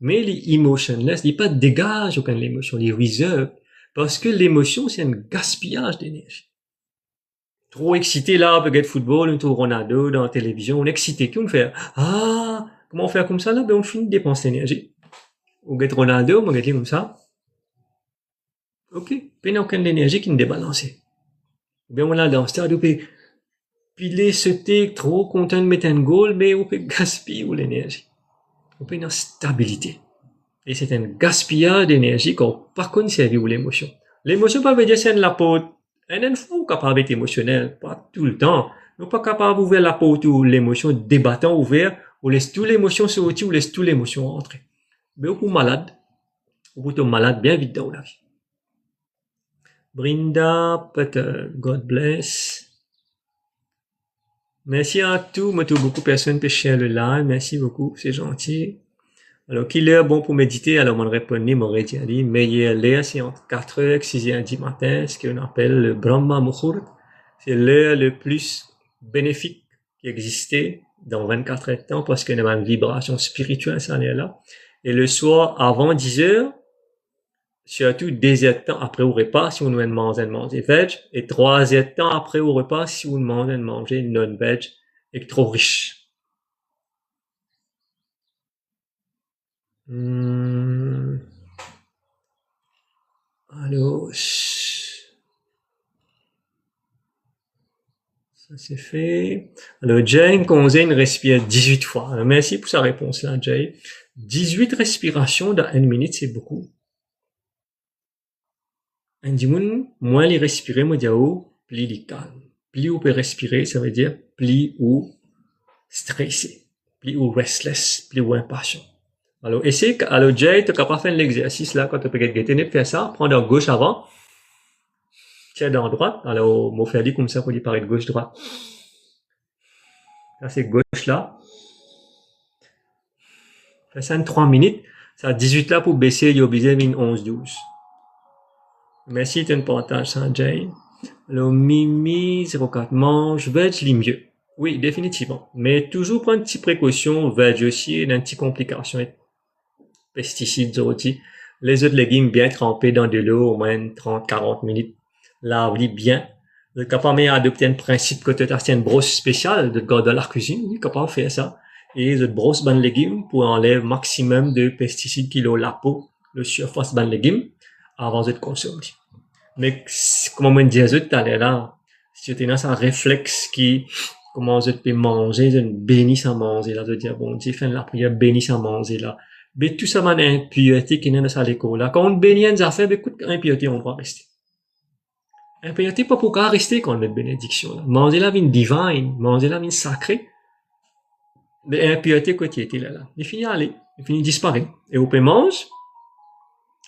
Mais les emotionless, ils pas dégagent aucune émotion, les reserve. Parce que l'émotion, c'est un gaspillage d'énergie. Trop excité là, peut-être football, un tour Ronaldo dans la télévision, on est excité, qu'on fait, ah, comment on fait comme ça là? Ben, on finit de dépenser l'énergie. On get Ronaldo, on get comme ça. Ok, puis il n'y a aucune énergie qui ne débalancée. Ben, on a dans le stade, on peut piler, sauter, trop content de mettre un goal, mais on peut gaspiller l'énergie. On peut une stabilité. Et c'est un gaspillage d'énergie qu'on pas conservé ou l'émotion. L'émotion pas veut dire c'est la peau. Un fois capable d'être émotionnel, pas tout le temps. Nous pas capable d'ouvrir la peau ou l'émotion débattant ouvert, ou laisse toute l'émotion sortir, ou laisse toute l'émotion entrer. Mais au coup malade, au bout malade bien vite dans la vie. Brinda, God bless. Merci à tous, moi, beaucoup de personnes peuvent share le live. Merci beaucoup, c'est gentil. Alors, quelle heure bon pour méditer? Alors, mon répondait, m'aurait dit, meilleure l'heure, c'est entre 4h et 6h du matin, ce qu'on appelle le Brahma Muhurt. C'est l'heure le plus bénéfique qui existait dans 24 heures de temps parce qu'il y a une vibration spirituelle, ça là. Et le soir, avant 10h, surtout 2 heures de temps après au repas, si on veut manger veg, et 3 heures de temps après au repas, si on manger non-veg, et trop riche. Alors, ça c'est fait. Alors, Jane Konzen respire 18 fois. Alors, merci pour sa réponse là, Jay. 18 respirations dans 1 minute, c'est beaucoup. Un dimoun, moins les respirer, moi, diao, plus les calme. Plus on peut respirer, ça veut dire plus ou stressé, plus ou restless, plus ou impatient. Alors, essaye, alors, Jay, tu n'as pas fait l'exercice là, quand tu peux faire ça, prendre en gauche avant, tiens dans droite, alors, on fait comme ça pour lui paraître gauche-droite. Là, c'est gauche là. Fais ça en 3 minutes. Ça a 18 là pour baisser, il y a obligé de 11-12. Merci, tu ne partages ça, Jay. Alors, Mimi, 04, mange, veg, lit mieux. Oui, définitivement. Mais toujours prendre une petite précaution, veg aussi, et une petite complication. Pesticides aussi. Les autres légumes bien trempés dans de l'eau, au moins 30-40 minutes. Là, oui, bien. Vous êtes capable d'adopter un principe que tu as une brosse spéciale de garder la cuisine. Oui, capable de faire ça. Et vous brosse ban légumes pour enlever maximum de pesticides qui ont la peau, le surface ban légumes, avant de consommer. Mais, comme on dit tout à l'heure là, si tu as un réflexe qui, comment je peux manger, je bénis à manger là, je veux dire, bon, Dieu fait la prière, bénis à manger là. Mais tout ça, c'est impureté qui est dans sa l'école là. Quand on bénit une affaire, ben, écoute, impureté, on doit rester. Impureté, pas pour rester quand on met bénédiction là. Manger la vie divine, manger la vie sacrée. Mais impureté, quoi, qui était là. Il finit à aller. Il finit disparaître. Et on peut manger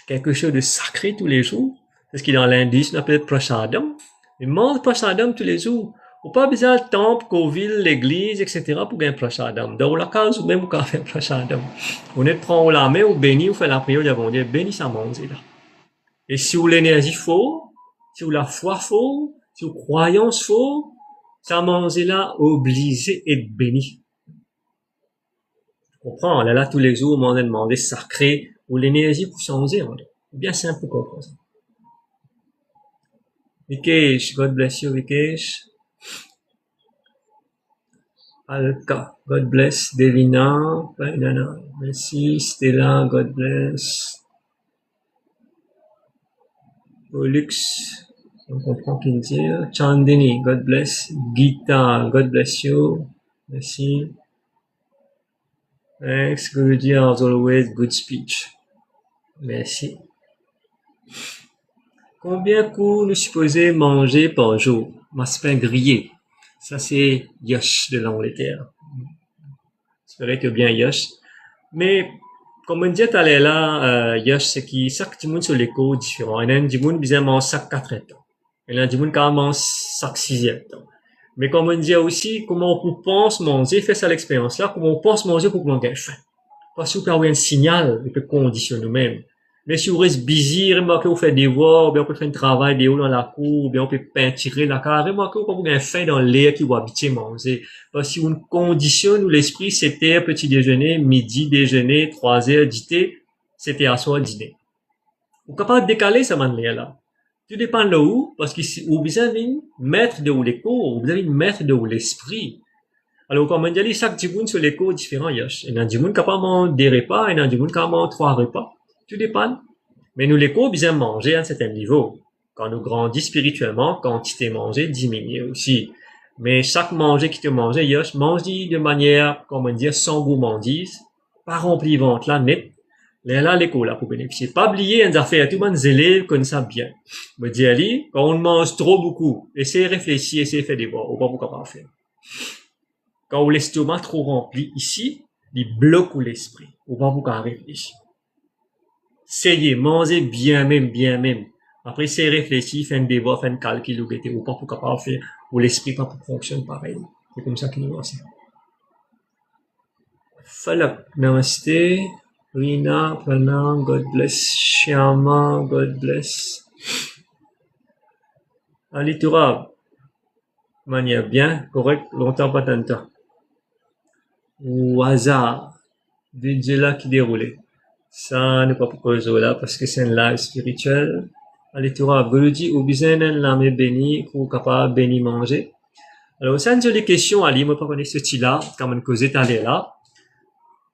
quelque chose de sacré tous les jours. C'est ce qui dans l'indice, on appelle prasadam. Mais mange prasadam tous les jours. On pas besoin de temple, Covid, l'église, etc. pour gagner prasadam. Dans la case, ou même pour faire prasadam. On est prend la main, on bénit, on fait la prière, on dit, bénis ça manger là. Et si vous l'énergie faux, si vous la foi faux, si vous croyance faux, ça manger là, obligé et béni. Tu comprends? Là, tous les jours, on m'a demandé sacré, ou l'énergie pour changer, bien simple pour comprendre ça. Vikesh, God bless you, Vikesh. Alka, God bless. Devina, merci. Stella, God bless. Pollux, on comprend qu'il dit. Chandini, God bless. Gita, God bless you. Merci. Thanks, Guruji, as always, good speech. Merci. Combien de coups nous supposons manger par jour? Masse-pain grillé. Ça, c'est yosh de l'Angleterre. J'espère que bien yosh. Mais, comme on dit tout à l'heure là, yosh, c'est qui, chaque du monde sur les cours différents. Il y a un du monde qui mange chaque 4 temps. Il y a un du monde qui mange chaque 6 temps. Mais comme on dit aussi, comment on pense manger, fait ça l'expérience là, comment on pense manger pour qu'on gagne faim. Parce qu'on peut avoir un signal qui peut conditionner nous-mêmes. Mais si vous restez busy, remarquez, vous faites des devoirs, ou bien on peut faire un travail dehors dans la cour, ou bien on peut peinturer la carte, remarquez, vous pouvez faire dans l'air qui vous habitez manger. Parce que si on conditionne l'esprit, c'était petit déjeuner, midi déjeuner, 3 heures dîner, c'était à soir dîner. Vous êtes capable de décaler ça manière là. Tout dépend de où, parce que si vous avez mettre de où les cours, vous avez mettre de où l'esprit. Alors, comme on dit, chaque dimoun sur les cours différents, il y a un dimoun capable des repas, il y a un dimoun capable 3 repas. Tout dépend. Mais nous, les cours, bien manger à un certain niveau. Quand nous grandissons spirituellement, quantité manger diminue aussi. Mais chaque manger qui te mange, il y a mange de manière, comment dire, sans gourmandise, pas rempli ventre là, net. Là, l'école, là, pour bénéficier. Pas oublier, une affaire, tout le monde élèves connaissent ça bien. Me dire, quand on mange trop beaucoup, essayez de réfléchir, essayez de faire des bois, ou pas pourquoi pas faire. Quand l'estomac trop rempli ici, il bloque l'esprit, ou pas pourquoi réfléchir. Essayez, mangez bien même. Après, essayez de réfléchir, faire un débat, faire un calcul, ou pas pourquoi pas faire, ou l'esprit pas fonctionne pareil. C'est comme ça qu'il nous enseigne. Falak, namaste. Rina, Pranam, God bless. Shyama, God bless. Ali Tourab, manière bien, correct, longtemps pas tant de temps. Au hasard, Vidjela qui déroulait. Ça n'est pas pour là, parce que c'est un live spirituel. Ali Tourab, Guluji, ou bien un lame béni, ou capable béni manger. Alors, ça, j'ai des questions, Ali, moi, pas connaître ce style-là, comme une cause étalée là.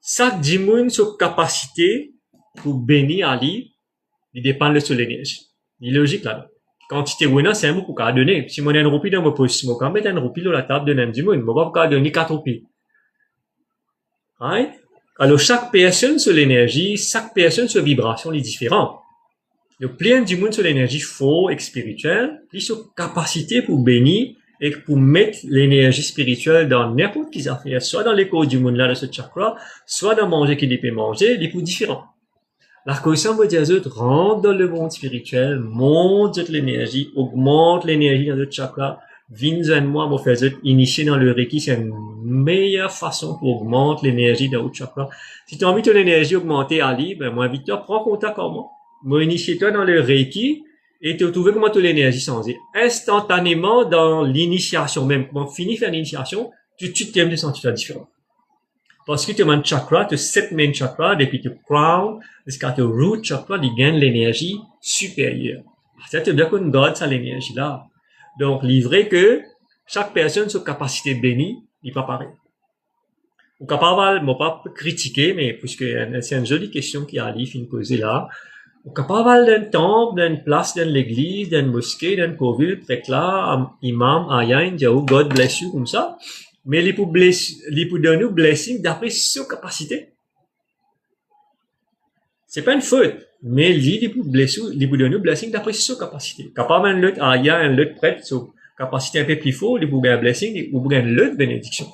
Chaque dimoun sur capacité pour bénir Ali, il dépend de l'énergie. Il est logique là. Quantité wena, c'est un mot pour qu'à donner. Si mon a une roupie dans mon poche, moi, quand mettre une roupie dans la table de n'aime dimoun, moi, pas donner 4 roupies. Right? Alors, chaque personne sur l'énergie, chaque personne sur vibration, est différent. Le plein dimoun sur l'énergie faux et spirituelle, il sur capacité pour bénir, et pour mettre l'énergie spirituelle dans n'importe quelle affaire, soit dans l'écho du monde là de ce chakra, soit dans manger qu'il peut manger, des coups différents. La conscience veut dire rentre dans le monde spirituel, monte l'énergie, augmente l'énergie dans le chakra, viens moi, me faire initier dans le Reiki, c'est une meilleure façon pour augmenter l'énergie dans le chakra. Si tu as envie de ton énergie augmenter, Ali, ben, moi, Victor, prends contact avec moi. Moi, initie-toi dans le Reiki, et tu trouves comment toute l'énergie change. Instantanément, dans l'initiation même, quand on finit faire l'initiation, tout de suite, tu aimes te sentir différent. Parce que tu as un chakra, tu as 7 main chakras, depuis tu crown, jusqu'à tu root chakra, il gagne l'énergie supérieure. C'est bien qu'on garde ça l'énergie là. Donc, livré que chaque personne sa capacité bénie, il pas pareil. Ou capable, moi pas critiquer, mais puisque c'est une jolie question qui arrive, une posée là. Ou capable d'un temple, d'une place, d'une l'église, d'une mosquée, d'une coville, prêtre là, imam, ayan, Dieu, God bless you, comme ça. Mais les pour donner blessing d'après sa capacité. C'est pas une faute. Mais les pour donner blessing d'après sa capacité. Capable un l'autre ayan, un l'autre prêtre, sa capacité un peu plus fort, les pour gagner blessing, ou gagner l'autre bénédiction.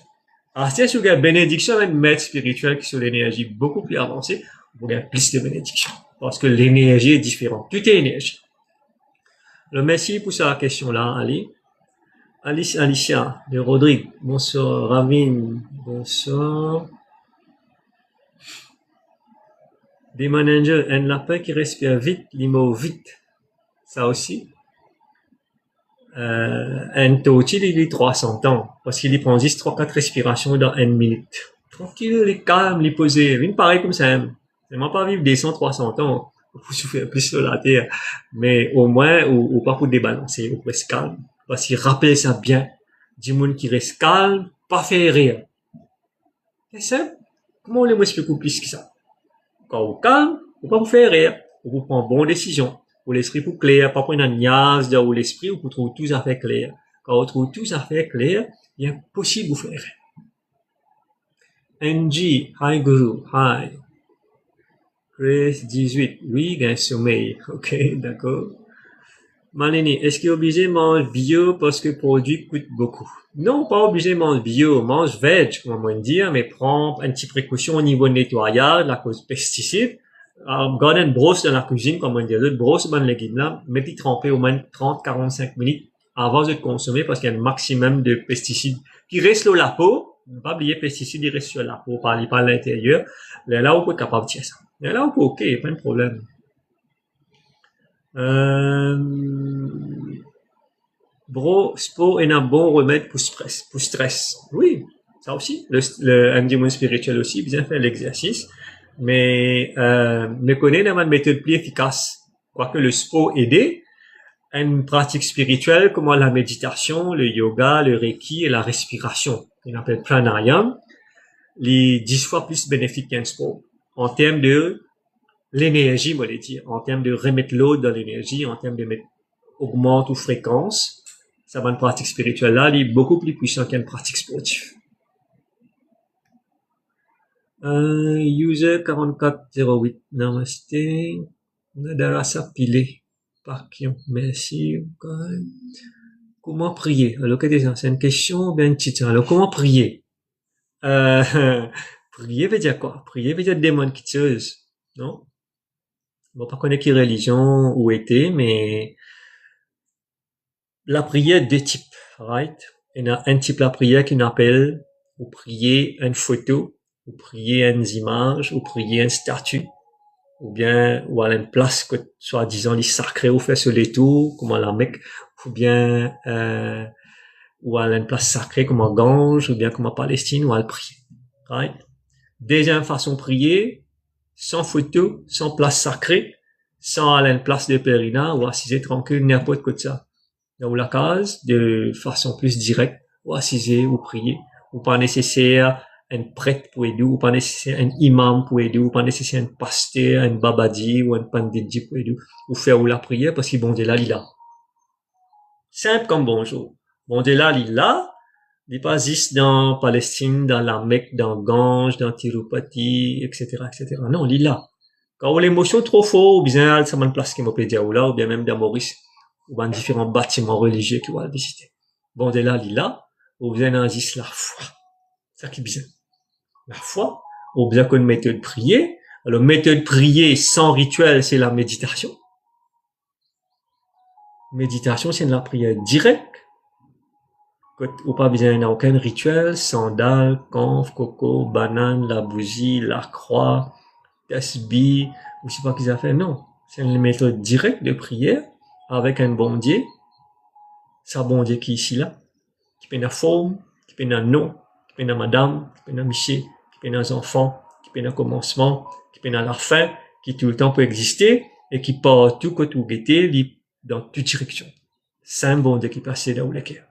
Alors, si tu as bénédiction, un maître spirituel qui sur l'énergie beaucoup plus avancée, vous gagnez plus de bénédiction. Parce que l'énergie est différente. Tout est énergie. Alors, merci pour cette question-là, Ali. Alicia, de Rodrigue. Bonsoir, Ravine. Bonsoir. Des managers, un lapin qui respire vite, l'imo vite. Ça aussi. Un tautil, il est 300 ans. Parce qu'il prend 10, 3, 4 respirations dans 1 minute. Tranquille, il est calme, il est posé. Une pareil comme ça. C'est même pas vivre des 100, 300 ans. Faut souffrir plus sur la terre. Mais au moins, ou pas pour débalancer, ou reste calme. Parce qu'il rappelle ça bien. Du monde qui reste calme, pas faire rire. C'est simple. Comment on les explique plus que ça? Quand vous calme, vous pas vous faire rire. Vous prenez bonne décision. Pour l'esprit pour clair, pas prendre une niaise de l'esprit où vous trouvez tout à fait clair. Quand vous trouvez tout à fait clair, il est impossible de vous faire. NG, hi Guru, hi. Grace 18, oui, gain sommeil. Ok, d'accord. Malini, est-ce qu'il est obligé de manger bio parce que le produit coûte beaucoup? Non, pas obligé de manger bio. Mange veg, comme on dire, mais prends une petite précaution au niveau nettoyage, la cause pesticides. Garde une brosse dans la cuisine, comme on dit, l'autre brosse dans les légumes là, mettez tremper au moins 30-45 minutes avant de consommer parce qu'il y a un maximum de pesticides qui restent sur la peau. Ne pas oublier, pesticides, ils restent sur la peau, pas à l'intérieur. Là, on peut être capable de tirer ça. Là, on peut, ok, pas de problème. Euh, Bro, sport est un bon remède pour stress. Pour stress. Oui, ça aussi. Un démon spirituel aussi, bien faire l'exercice. Mais connaître une méthode plus efficace. Quoique le sport aide, une pratique spirituelle comme la méditation, le yoga, le reiki et la respiration, qu'on appelle pranayama, les 10 fois plus bénéfiques qu'un sport. En termes de l'énergie, moi, les dire, en termes de remettre l'eau dans l'énergie, en termes de mettre augmente ou fréquence, ça va une pratique spirituelle là, elle est beaucoup plus puissante qu'une pratique sportive. User 4408, namaste. Nadarasa pilé. Par qui? Merci. Comment prier? Alors, c'est une question bien petite. Alors, comment prier? Euh, prier veut dire quoi? Prier veut dire démon qui tueuse, non? Bon, pas connaître quelle religion ou était, mais la prière deux types, right? Il y a un type la prière qu'on appelle ou prier une photo, ou prier une image, ou prier une statue, ou bien ou à une place que soi-disant les sacrés ou fait sur les tours, comme à la Mecque, ou bien ou à une place sacrée comme en Gange, ou bien comme en Palestine, ou à le prier, right? Deuxième façon de prier, sans photo, sans place sacrée, sans aller à une place de pèlerinage, ou assiser tranquille n'importe quoi de ça. Dans la case, de façon plus directe, ou assiser, ou prier, ou pas nécessaire un prêtre pour aider, ou pas nécessaire un imam pour aider, ou pas nécessaire un pasteur, un babadi, ou un panditji pour aider, ou faire ou la prière, parce que bon Dieu là, il est là. Simple comme bonjour. Bon Dieu là, il est là, il n'est pas juste dans Palestine, dans la Mecque, dans Gange, dans Tirupati, etc., etc. Non, il est là. Quand l'émotion trop fort, ou bien ça m'a une place qui m'a pédia ou là, ou bien même dans Maurice, ou dans différents bâtiments religieux qui vont visiter. Bon, de là, il est là, ou bien dans juste la foi. Ça qui est bien. La foi, ou bien qu'une méthode prier. Alors, méthode prier sans rituel, c'est la méditation. Méditation, c'est la prière directe. Ou pas besoin d'aucun rituel, sandales, conf, coco, banane, la bougie, la croix, tasbih, ou je sais pas qu'ils ont fait. Non. C'est une méthode directe de prière avec un bon Dieu. C'est un bon Dieu qui est ici là. Qui peut la forme, qui peut la nom, qui peut la madame, qui peut la monsieur, qui peut les enfants, qui peut le commencement, qui peut la fin, qui tout le temps peut exister et qui part tout côté ou guetter dans toute direction. C'est un bon Dieu qui passe là où le cœur.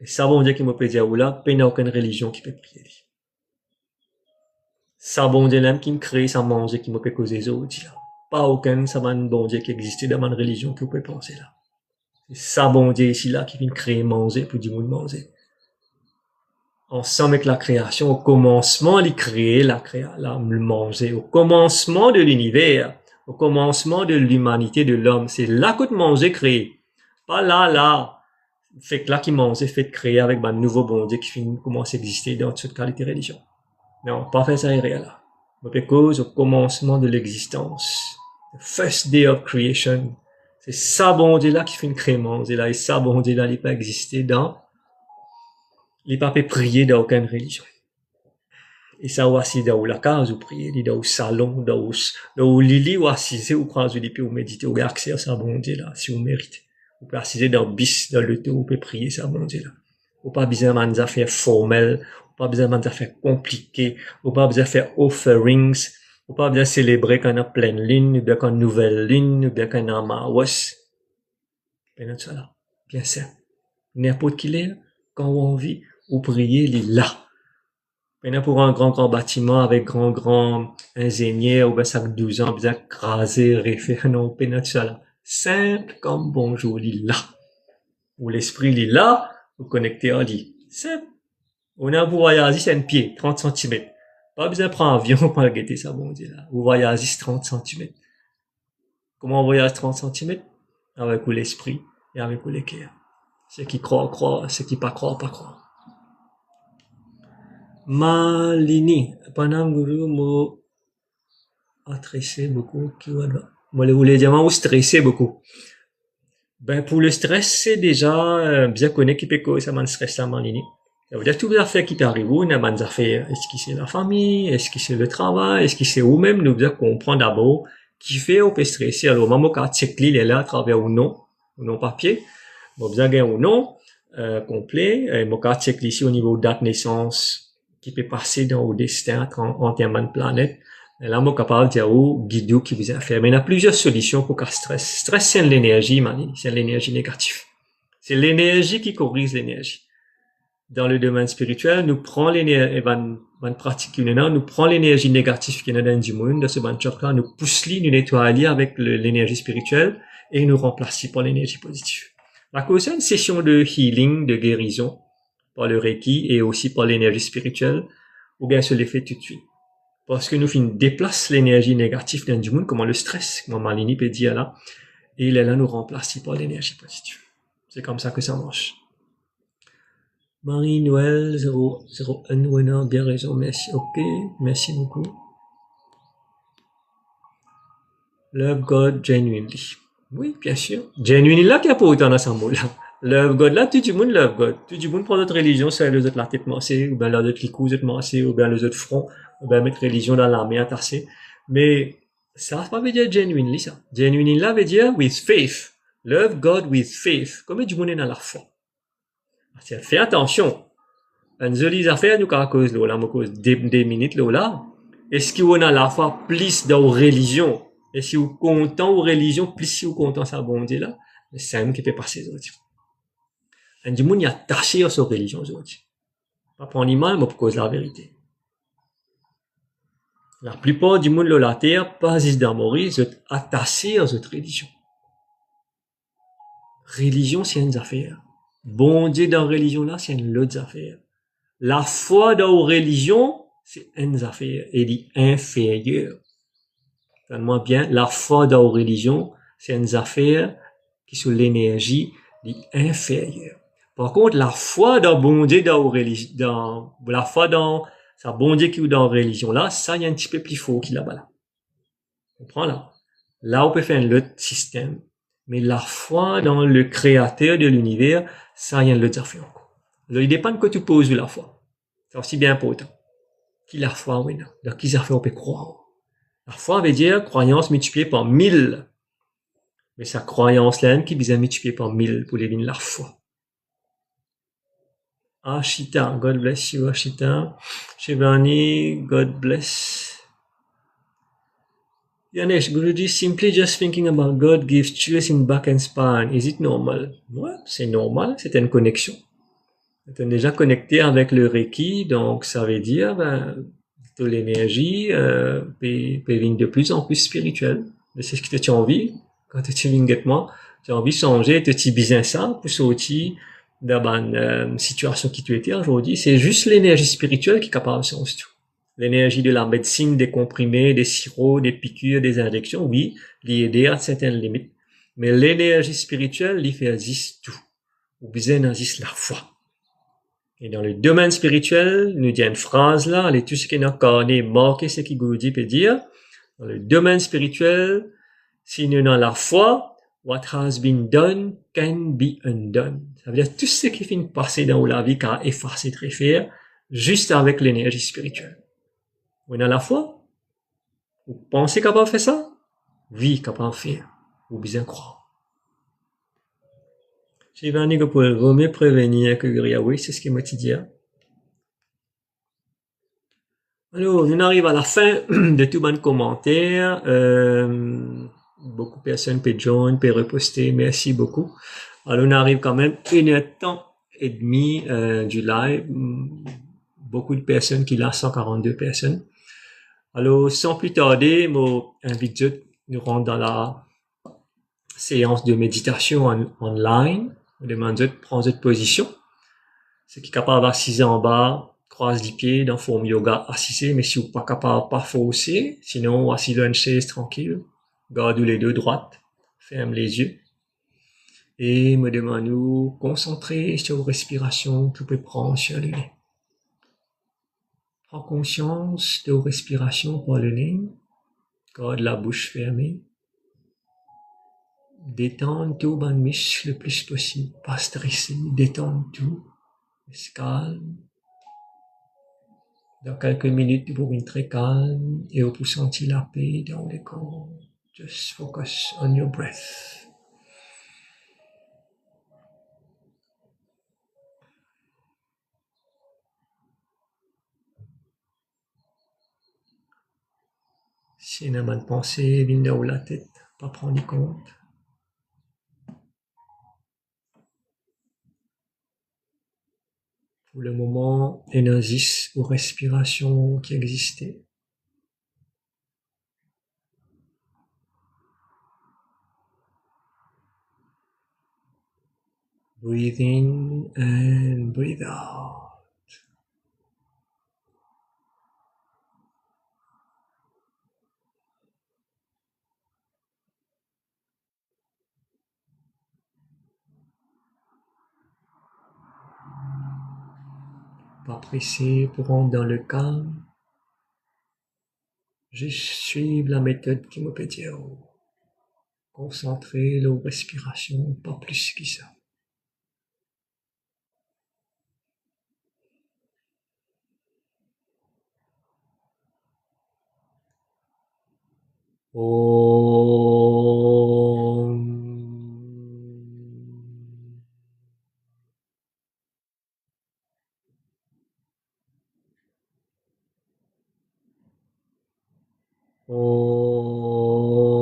Et ça, bon Dieu qui me peut dire, là, il n'y a aucune religion qui peut prier. Ça, bon Dieu, même qui me crée, ça mange, qui me peut causer les autres, là. Pas aucun, ça va un bon Dieu qui existe dans ma religion qui peut penser là. C'est ça, bon Dieu, ici, là, qui vient créer, manger, pour du monde manger. Ensemble avec la création, au commencement, il crée le manger. Au commencement de l'univers, au commencement de l'humanité, de l'homme, c'est là que manger créé. Pas là. Fait que là qui mange, fait créer avec un nouveau bon Dieu qui commence à exister dans toute qualité de religion. Non, pas faire ça irréel là. Mais cause au commencement de l'existence. The first day of creation. C'est ça bon Dieu là qui fait créer manger là. Et ça bon Dieu là, il pas exister dans, il pas peut prier dans aucune religion. Et ça aussi dans la case ou prier, dans le salon, dans le lit ou assisé ou croiser les pieds ou méditer ou accès à ça bon Dieu là, si vous méritez. Vous pouvez assiser dans le bis, dans le tout, vous pouvez prier ça, bon Dieu là. Vous pas besoin de affaires formelles, vous pas besoin d'affaires compliquées, vous pas besoin de faire offerings, vous pas besoin de célébrer quand on a pleine lune, ou bien quand on a nouvelle lune, ou bien quand on a mawas. Bien ça là. Bien simple. N'importe qui l'est, quand on vit, vous priez, il est là. Maintenant, pour un grand bâtiment avec grand ingénieur, ou bien ça 12 ans, bien crasé, référé, non, bien ça là. Simple comme bonjour, il est là. Ou l'esprit, il est là, vous connectez en lit. Simple. On a vous voyagez, c'est un pied, 30 cm. Pas besoin de prendre un avion pour le guetter ça, bon Dieu, là. Vous voyagez 30 cm. Comment on voyage 30 cm? Avec l'esprit et avec le cœur. Ceux qui croient, ceux qui pas croient, pas croient. Malini, pendant guru, mo, stressé beaucoup, qui va là. Moi, je voulais dire, moi, stressé beaucoup. Ben, pour le stress, c'est déjà bien connu qui peut causer un stress là, Malini. Ça veut dire toutes les affaires qui t'arrivent, il y a des affaires, est-ce que c'est la famille, est-ce que c'est le travail, est-ce que c'est vous-même, nous devons comprendre d'abord qui fait on peut stresser. Alors, maman, quand check il est là à travers ou non papier. Bon, vous avez un nom, complet. Et mon cas check ici au niveau date naissance, qui peut passer dans au destin en termes de planète. Et là, moi, capable de dire où, guide qui vous a fait. Mais il y a plusieurs solutions pour qu'un stress. Stress, c'est l'énergie, mani. C'est l'énergie négative. C'est l'énergie qui corrige l'énergie. Dans le domaine spirituel, nous prenons l'énergie, van pratique nous prend l'énergie négative qui est dans du monde, de ce ban chakra, nous pousse nous nettoie avec l'énergie spirituelle et nous remplace par l'énergie positive. La cause, c'est une session de healing, de guérison, par le Reiki et aussi par l'énergie spirituelle, ou bien se les fait tout de suite. Parce que nous déplace l'énergie négative dans du monde, comme le stress, comme Malini peut dire là, et il est là nous remplace par l'énergie positive. C'est comme ça que ça marche. Marie-Noël 001 winner, bien raison, merci. Ok, merci beaucoup. Love God genuinely. Oui, bien sûr. Genuinely là, qu'il n'y a pas autant dans ce mot-là. Love God là, tout le monde love God. Tout le monde prend notre religion, c'est les autres la tête massée, ou bien les autres les coups massés, ou bien les autres front, ou bien mettre religion dans la main tassée. Mais ça ne veut pas dire genuinely ça. Genuinely là veut dire with faith. Love God with faith. Comme du monde est dans la foi. Fais attention. Une jolie affaire nous à cause là, à cause des minutes là. Est-ce qu'on a la foi plus dans la religion? Est-ce qu'on est content aux religion plus si on est content ça bon Dieu là? C'est ça qui peut passer aujourd'hui. Un du monde y a attaché à sa religion aujourd'hui. Pas pour l'animal, mais pour cause de la vérité. La plupart du monde de la terre, pas juste dans Maurice, sont attachés à cette religion. Religion, c'est une affaire. Bon Dieu dans la religion là, c'est une autre affaire. La foi dans la religion, c'est une affaire. Elle est inférieure. Donne-moi bien, la foi dans la religion, c'est une affaire qui sont l'énergie inférieure. Par contre, la foi dans bon Dieu dans la religion, la foi dans sa bon Dieu qui est dans la religion là, ça y a un petit peu plus fort qu'il là-bas là. On prend là. Là, on peut faire un autre système. Mais la foi dans le créateur de l'univers, ça y a un autre affaire encore. Alors, il dépend de quoi tu poses la foi. C'est aussi bien important. Qui la foi, oui, non. Dans qui affaires on peut croire. La foi veut dire croyance multipliée par 1000. Mais sa croyance là qui vient multiplier par 1000 pour les lignes la foi. Ashita, God bless you, Ashita. Shivani, God bless. Yanesh, Guruji, simply just thinking about God gives chills in back and spine. Is it normal? Ouais, c'est normal, c'est une connexion. Tu es déjà connecté avec le Reiki, donc ça veut dire, de l'énergie, peut venir de plus en plus spirituelle. C'est ce que tu as envie. Quand tu viens avec moi, tu as envie de changer, tu as besoin ça pour sortir de la situation qui tu étais aujourd'hui. C'est juste l'énergie spirituelle qui est capable de changer tout. L'énergie de la médecine, des comprimés, des sirops, des piqûres, des injections, oui, l'aider à certaines limites. Mais l'énergie spirituelle, il fait agir tout. Ou besoin d'agir la foi. Et dans le domaine spirituel, nous dit une phrase là, elle est tout ce qui est incarné, marqué ce qui Guruji peut dire. Dans le domaine spirituel, si nous avons la foi, what has been done can be undone. Ça veut dire tout ce qui finit de passer dans la vie qu'a effacé très faire, juste avec l'énergie spirituelle. Vous avez la foi? Vous pensez capable de faire ça? Oui, capable de faire. Vous besoin croire. J'ai venu pour vaut mieux prévenir que guérir. Oui, c'est ce qu'il m'a dit. Alors, on arrive à la fin de tout bon commentaire. Beaucoup de personnes peuvent joindre, peuvent reposter. Merci beaucoup. Alors, on arrive quand même 1h30 du live. Beaucoup de personnes qui là, 142 personnes. Alors, sans plus tarder, j'invite nous rendre dans la séance de méditation online. On demande de prendre cette position. Ce qui est capable d'assis en bas, croise les pieds dans forme yoga assisé, mais si vous pas capable, pas forcer. Sinon, assis dans une chaise tranquille. Gardez les deux droites. Ferme les yeux. Et me demande nous concentrer sur vos respirations. Tout peut prendre sur le nez. Prends conscience de vos respirations par le nez. Garde la bouche fermée. Détendre tout le muscle le plus possible. Pas stresser. Détendre tout. Reste calme. Dans quelques minutes, vous pouvez être très calme et vous pouvez sentir la paix dans le corps. Just focus on your breath. Si une bonne pensée vient de la tête, pas prendre compte. Pour le moment, énergie ou respiration qui existait. Breathe in and breathe out. Pas pressé pour rentrer dans le calme. Juste suivre la méthode qui me dit. Concentrer la respiration, pas plus que ça. Om. Om.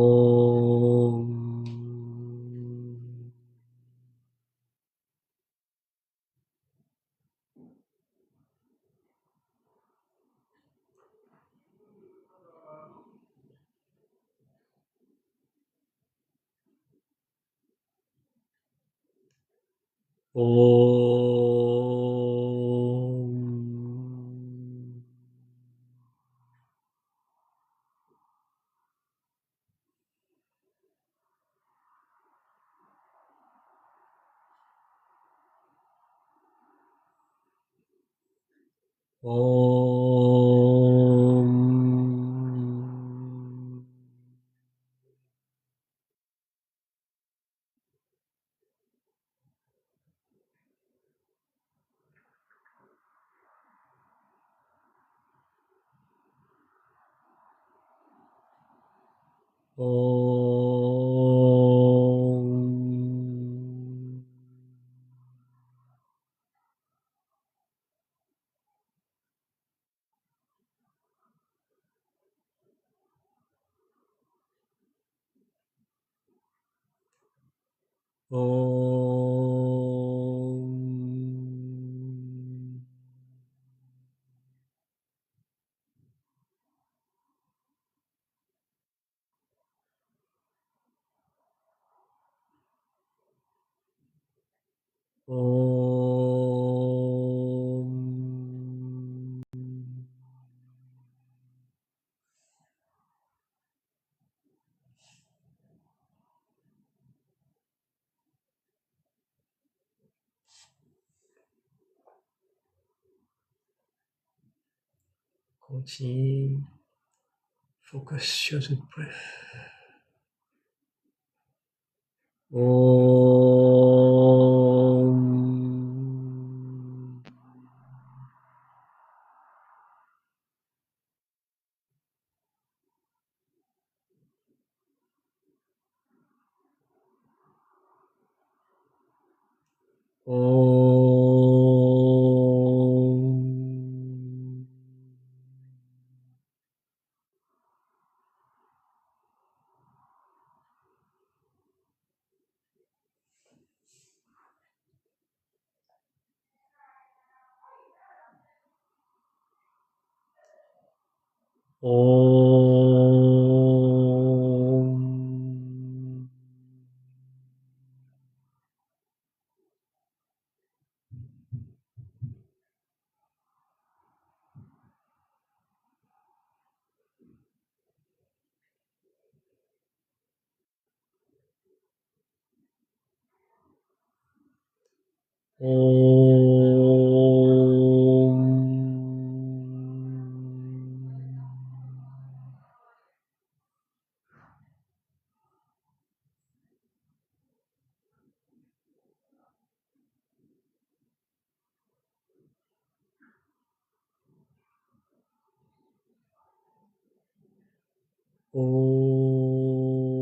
Om. Om. Om. Om. Om. Continue. Focus sur the breath. Om. Om. Om. Om.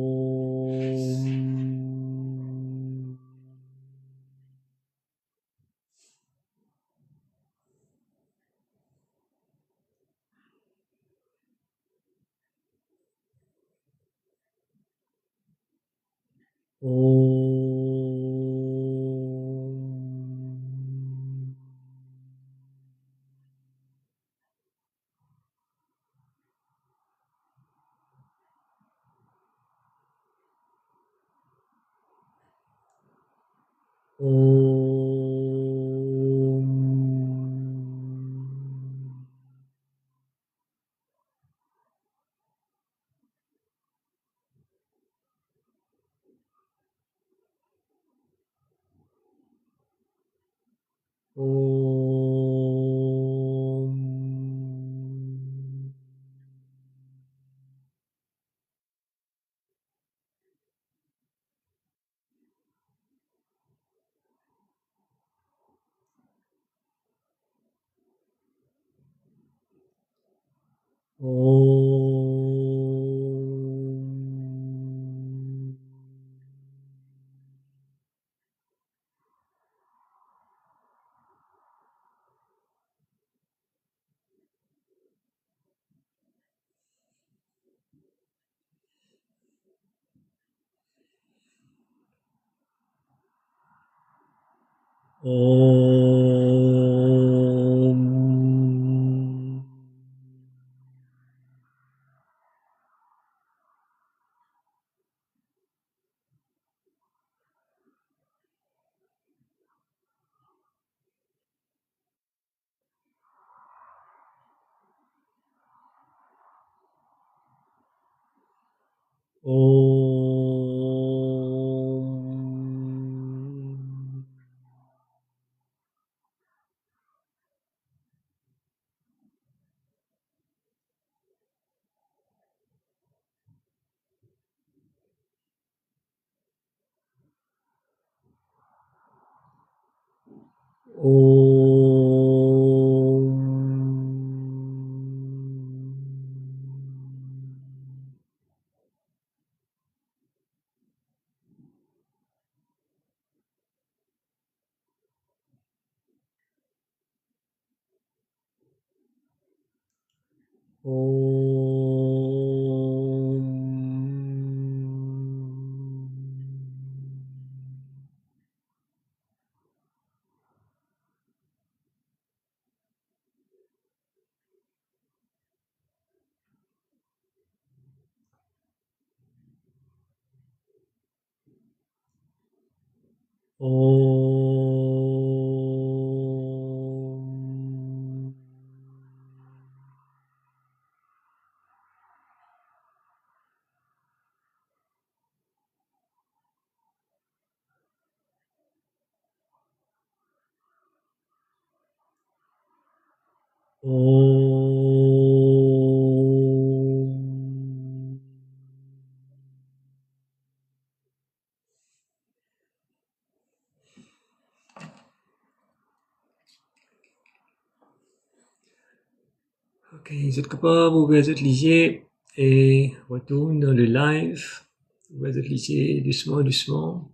Ok, vous êtes capables, ouvrez les yeux et retourne dans le live. Ouvrez les yeux doucement, doucement.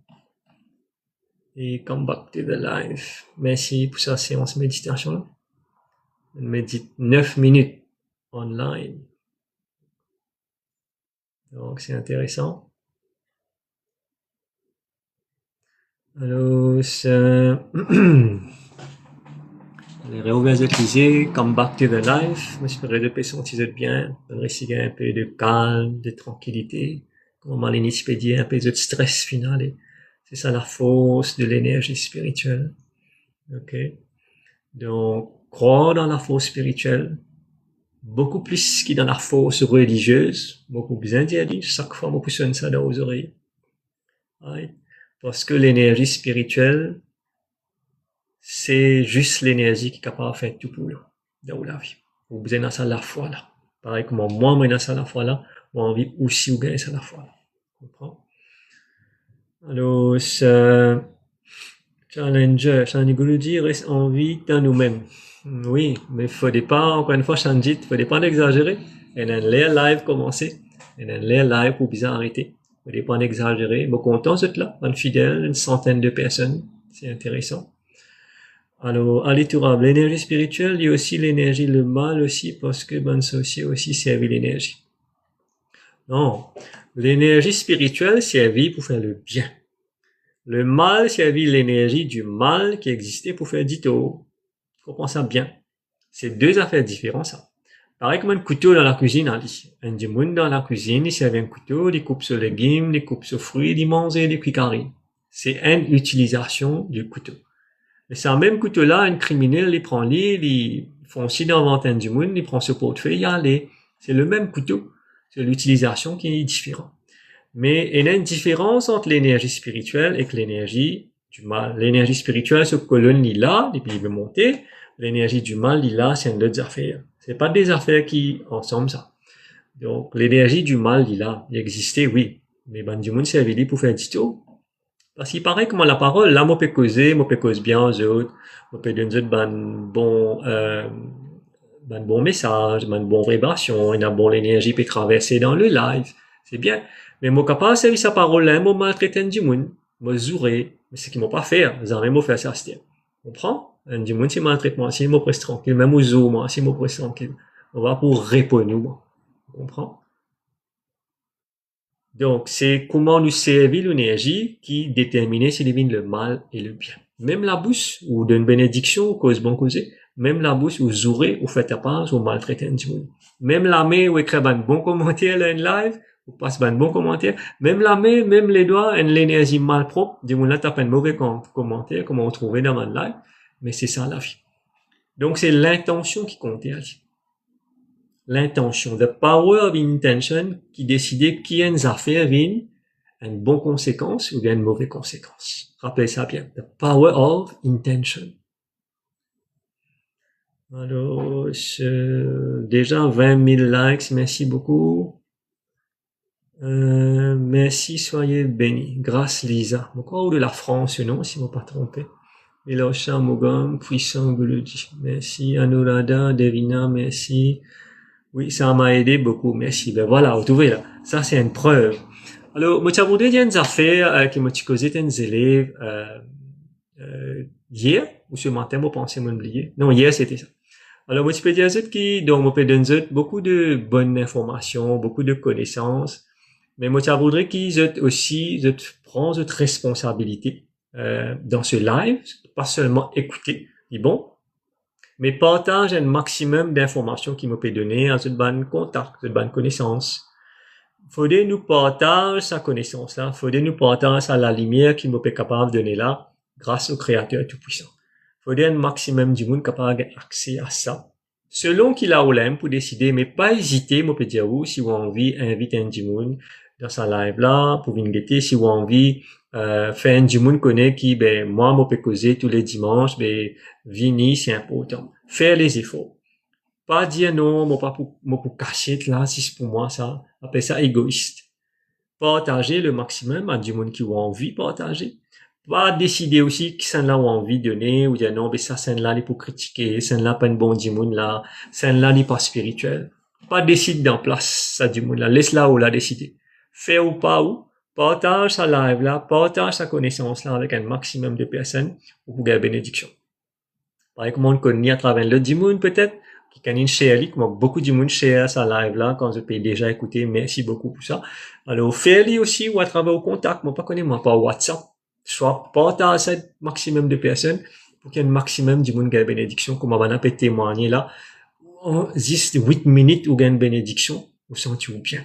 Et come back to the live. Merci pour cette séance méditation. On médite 9 minutes online. Donc, c'est intéressant. Alors, réouvrir les yeux, come back to the life. J'espère que vous sentez bien. Donnerez un peu de calme, de tranquillité. Comment l'initier un peu de stress final. C'est ça la force de l'énergie spirituelle. Ok. Donc, croire dans la force spirituelle, beaucoup plus que dans la force religieuse, beaucoup plus interdit. Chaque fois, beaucoup sonne ça dans vos oreilles. Right? Parce que l'énergie spirituelle, c'est juste l'énergie qui est capable de faire tout pour nous, dans la vie. Vous avez besoin de ça la foi là. Pareil comme moi, j'ai ça la foi là, moi envie aussi de gagner ça la foi là. Vous comprenez? Alors, ce challenger, Shani reste en vie dans nous-mêmes. Oui, mais il faut pas, encore une fois, Shanjit, il faut pas exagérer. Et un live commencer. Et un live pour bien arrêter. Il faut pas exagérer. Mais content, vous êtes là, un fidèle, une centaine de personnes. C'est intéressant. Alors, à l'étourable, l'énergie spirituelle, il y a aussi l'énergie, le mal aussi, parce que ben, ça aussi servir l'énergie. Non, l'énergie spirituelle servit pour faire le bien. Le mal servit l'énergie du mal qui existait pour faire dito. Comprends ça bien. C'est deux affaires différentes, ça. Pareil comme un couteau dans la cuisine, Ali. Un monde dans la cuisine, il servait un couteau, il coupe sur légumes, il coupe sur fruits, il mange et il cuisine. C'est une utilisation du couteau. Et c'est un même couteau-là, un criminel, il prend l'île, il font aussi d'inventer un monde, il prend ce portefeuille, il allait. C'est le même couteau. C'est l'utilisation qui est différente. Mais il y a une différence entre l'énergie spirituelle et l'énergie du mal. L'énergie spirituelle, ce colonne là, et puis il veut monter. L'énergie du mal, là, c'est une autre affaire. C'est pas des affaires qui ensemble, ça. Donc, l'énergie du mal, là, il existait, oui. Mais ben, du monde servi pour faire du tout. Parce qu'il paraît que moi, la parole, là, moi, peux causer bien aux autres. Moi, peux donner ben bon message, ben bon vibration, une bonne énergie peut traverser dans le live. C'est bien. Mais moi, capable de servir sa parole là, moi, maltraiter du monde. Moi, zouré. Mais c'est qu'ils m'ont pas fait. Ils ont même fait ça, c'était. Comprends? Du monde, c'est maltraitement. C'est moi, presque tranquille. Même aux autres, moi, c'est moi, presque tranquille. On va pour répondre, moi. Comprends? Donc, c'est comment nous servir l'énergie qui détermine s'il devine le mal et le bien. Même la bouche, ou d'une bénédiction, cause bon causé, même la bouche, ou zouré, ou fait à part, ou maltraiter du monde. Même la main, ou écrire un bon commentaire, là, en live, ou passe un bon commentaire. Même la main, même les doigts, en l'énergie mal propre, du monde là, tape un mauvais commentaire, comme on trouvait dans un live. Mais c'est ça, la vie. Donc, c'est l'intention qui compte, l'intention, the power of intention qui décide qui a une affaire vient une bonne conséquence ou bien une mauvaise conséquence. Rappelez ça bien. The power of intention. Alors, déjà 20 000 likes, merci beaucoup. Merci, soyez bénis. Grâce Lisa. Encore de la France, non, si je ne me pas trompé. Milocha Mogam, puissant Guludi. Merci, Anuradha, Devina, merci. Oui, ça m'a aidé beaucoup, merci. Ben voilà, vous trouvez là. Ça, c'est une preuve. Alors, moi, tu as voulu dire une affaire qui m'a causé des élèves hier, ou ce matin, moi, pensais m'oublier. Non, hier, c'était ça. Alors, moi, tu peux dire qui, donc, moi, peut donner beaucoup de bonnes informations, beaucoup de connaissances, mais moi, tu as voulu qu'ils aient aussi, prendre cette responsabilité dans ce live, pas seulement écouter, dis bon, mais partage un maximum d'informations qui me peut donner à cette bonne contact, cette bonne connaissance. Faudrait nous partager sa connaissance là, faudrait nous partager la lumière qui me peut capable de donner là, grâce au Créateur Tout-Puissant. Faudrait un maximum du monde capable d'avoir accès à ça. Selon qu'il a l'aime pour décider, mais pas hésiter, moi peut dire vous, si vous avez envie, invite un du monde dans sa live là, pour venir guetter, si vous avez envie, faire un du monde connaît qui, ben, moi peux causer tous les dimanches, ben, venir, c'est important. Faire les efforts. Pas dire non, moi pour cacher là, si c'est pour moi ça, appelle ça égoïste. Partager le maximum à du monde qui a envie de partager. Pas décider aussi qui ça là a envie de donner, ou dire non, mais ça, c'est là, il pour critiquer, c'est là pas une bonne du monde là, c'est là, il pas spirituel. Pas décider d'en place, ça du monde là. Laisse là où la décider. Faire ou pas où, partage sa live là, partage sa connaissance là avec un maximum de personnes pour gagner bénédiction. Par exemple, on connaît à travers le du monde peut-être, qui canine share, comme beaucoup de monde share sa live là, quand je peux déjà écouter, merci beaucoup pour ça. Alors, faire-le aussi ou à travers au contact, moi pas connais moi par WhatsApp, soit partager un maximum de personnes pour qu'il y ait un maximum de monde qui a une bénédiction, comme on a peut témoigner là, en juste 8 minutes ou gagne bénédiction, vous sentez-vous bien.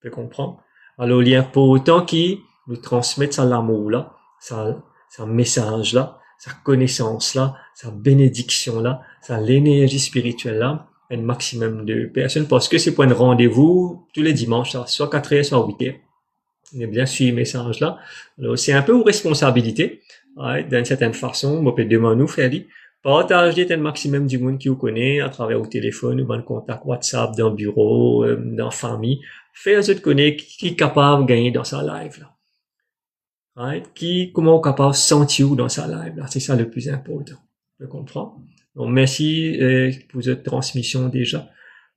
Vous comprendre? Alors, il y a pour autant qui nous transmettent ça l'amour là, ça message là, sa connaissance là, sa bénédiction là, sa l'énergie spirituelle là, un maximum de personnes parce que c'est pour un rendez-vous tous les dimanches, là, soit 4h, soit 8h. On est bien suivi message là. Alors, c'est un peu une responsabilité, ouais, d'une certaine façon, on peut demander nous faire partager un maximum du monde qui vous connaît à travers au téléphone, ou dans le contact WhatsApp, dans le bureau, dans la famille. Faire ce connaître qui est capable de gagner dans sa live là. Right? Comment on est capable de sentir dans sa live là. C'est ça le plus important. Je comprends. Donc, merci pour cette transmission déjà.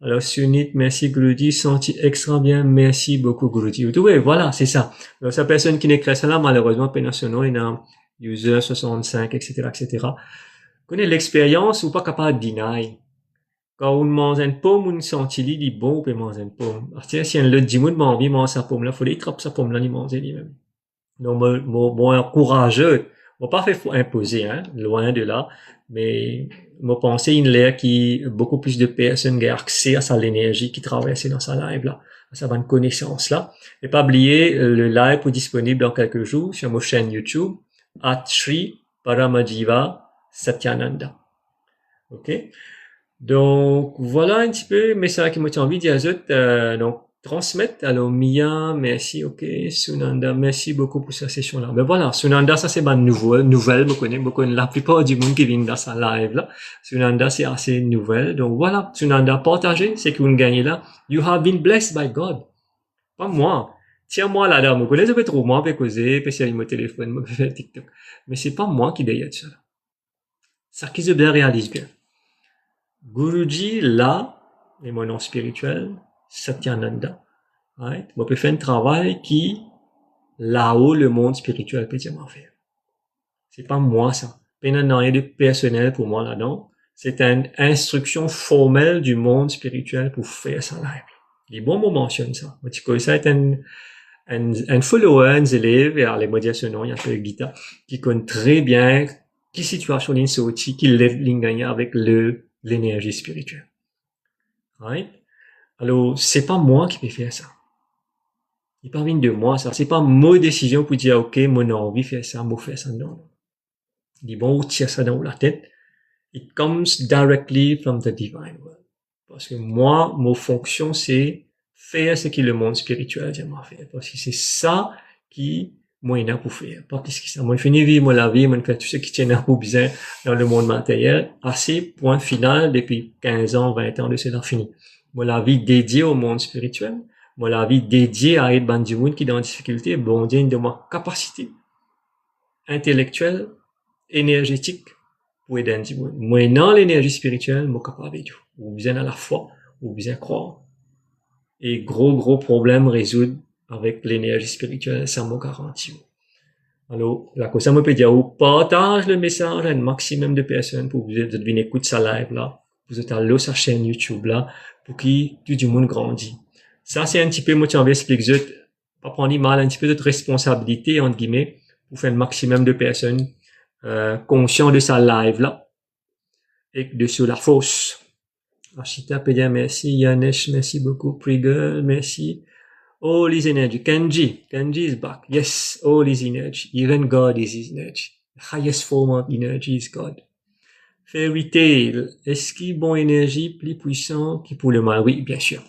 Alors, Sunit, merci Gludi, senti extra bien, merci beaucoup Gludi. Oui, voilà, c'est ça. Alors, sa personne qui n'écrit ça là, malheureusement, pendant ce nom, il y a user 65, etc., etc. Connaît l'expérience ou pas capable de deny. Quand on mange une pomme, on sent il est bon, on peut manger une pomme. Alors, tiens, si un le dit, moi, envie de manger sa pomme là, faut aller trapper sa pomme là, il manger lui-même. Donc, moi encourageux, moi pas fait pour imposer, hein, loin de là, mais moi penser une l'air qui beaucoup plus de personnes ont accès à ça l'énergie qui traverse dans sa live là, à sa bonne connaissance là. Et pas oublier le live est disponible dans quelques jours sur ma chaîne YouTube, Sri Paramajiva Satyananda. Ok? Donc, voilà un petit peu, mais c'est vrai que moi, j'ai envie de dire, donc, transmettre. Alors, Mia, merci, ok. Sunanda, merci beaucoup pour cette session-là. Ben voilà, Sunanda, ça c'est ma nouvelle, me connais, beaucoup, la plupart du monde qui vient dans sa live, là. Sunanda, c'est assez nouvelle. Donc, voilà, Sunanda, partagez ce que vous gagnez là. You have been blessed by God. Pas moi. Tiens-moi là-dedans, me connais, je peux trop, moi, je peux causer, puis sur mon téléphone, je peux faire TikTok. Mais c'est pas moi qui derrière ça. Ça qui se bien réalise bien. Guruji, là, est mon nom spirituel, Satyananda. Right? On peut faire un travail qui, là-haut, le monde spirituel peut dire faire. C'est pas moi, ça. Il n'y a rien de personnel pour moi là-dedans. C'est une instruction formelle du monde spirituel pour faire ça live. Les bons mots mentionnent ça. Tu connais ça est un follower, un élève, et alors les mots ce nom, il y a peu de Gita, qui connaît très bien qui situation il sorti, qui lève l'ingagné avec l'énergie spirituelle. Right? Alors, c'est pas moi qui peux faire ça. Il parvient de moi, ça. C'est pas ma décision pour dire, ok, mon envie de faire ça, moi faire ça, non. Il dit, bon, tire ça dans la tête. It comes directly from the divine world. Parce que moi, mon fonction, c'est faire ce que le monde spirituel dit à faire. Parce que c'est ça qui, moi, il a pour faire. Pas plus que ça. Moi, je finis vivre la vie, moi, je fais tout ce qui tient à pour bien dans le monde matériel. Assez, point final, depuis 15 ans, 20 ans de cela fini. Moi, la vie dédiée au monde spirituel. Moi, la vie dédiée à être ban du monde qui est dans la difficulté, bon, digne de ma capacité intellectuelle, énergétique, pour aider un petit monde. Moi, dans l'énergie spirituelle, moi, capable de tout. Ou besoin à la foi, ou besoin croire. Et gros problème résoudre avec l'énergie spirituelle, ça me garantit. Alors, la cosa me peut dire, ou partage le message à un maximum de personnes pour que vous venir écouter sa live là, vous êtes allé sur sa chaîne YouTube là, pour que tout le monde grandit. Ça, c'est un petit peu, moi, tu envie expliquer, pas prendre mal, un petit peu de responsabilité, entre guillemets, pour faire un maximum de personnes, conscients de sa live là, et de sur la fausse. Archita peut dire merci, Yanesh, merci beaucoup, Prigel, merci. All is energy. Kenji is back. Yes, all is energy. Even God is energy. The highest form of energy is God. Fairy Tail, est-ce qu'il y a une bonne énergie plus puissante que pour le mal? Oui, bien sûr.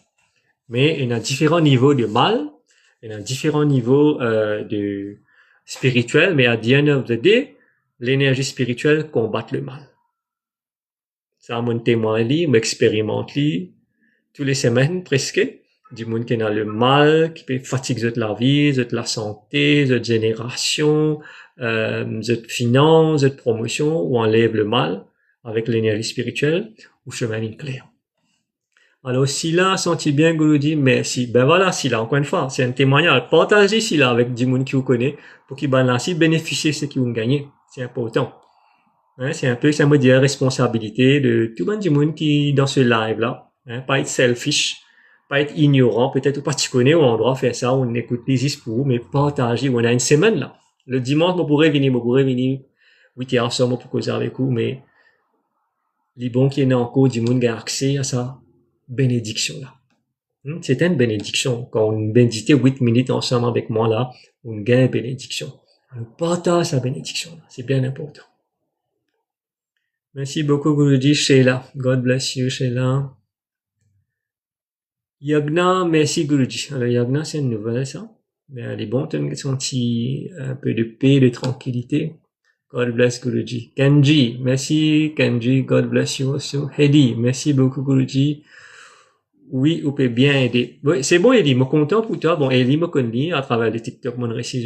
Mais il y a différents niveaux de mal, il y a différents niveaux de spirituel, mais à the end of the day, l'énergie spirituelle combat le mal. Ça, mon témoin lit, m'expérimente lit, tous les semaines presque, du monde qui a le mal, qui peut fatiguer de la vie, de la santé, de génération, de finance, de promotion, ou enlève le mal avec l'énergie spirituelle, ou chemin clair. Alors, si là, senti bien, Guru dit merci. Ben voilà, si là, encore une fois, c'est un témoignage. Partagez si là avec du monde qui vous connaît, pour qu'il bénéficier de ce qu'ils ont gagné. C'est important. Hein, c'est un peu, ça me dit, responsabilité de tout le monde qui, dans ce live-là, hein, pas être selfish, pas être ignorant, peut-être ou pas tu connais, on doit faire ça, on écoute les pour, mais partager, on a une semaine là. Le dimanche, on pourrait venir, 8 heures ensemble pour causer avec vous, mais les bons qui est encore du monde qui a accès à ça, bénédiction là. C'est une bénédiction. Quand on médite 8 minutes ensemble avec moi là, on gagne bénédiction. On partage sa bénédiction là. C'est bien important. Merci beaucoup, Guruji, Sheila. God bless you, Sheila. Yagna, merci, Guruji. Alors, Yagna, c'est une nouvelle, ça. Mais les bons temps qui sont un peu de paix, de tranquillité. God bless, Guruji. Kenji, merci, Kenji. God bless you also. Hedi, merci beaucoup, Guruji. Oui, vous pouvez bien aider. Oui, c'est bon, Eli, me content pour toi. Bon, Eli me connaît à travers les TikTok, mon récit,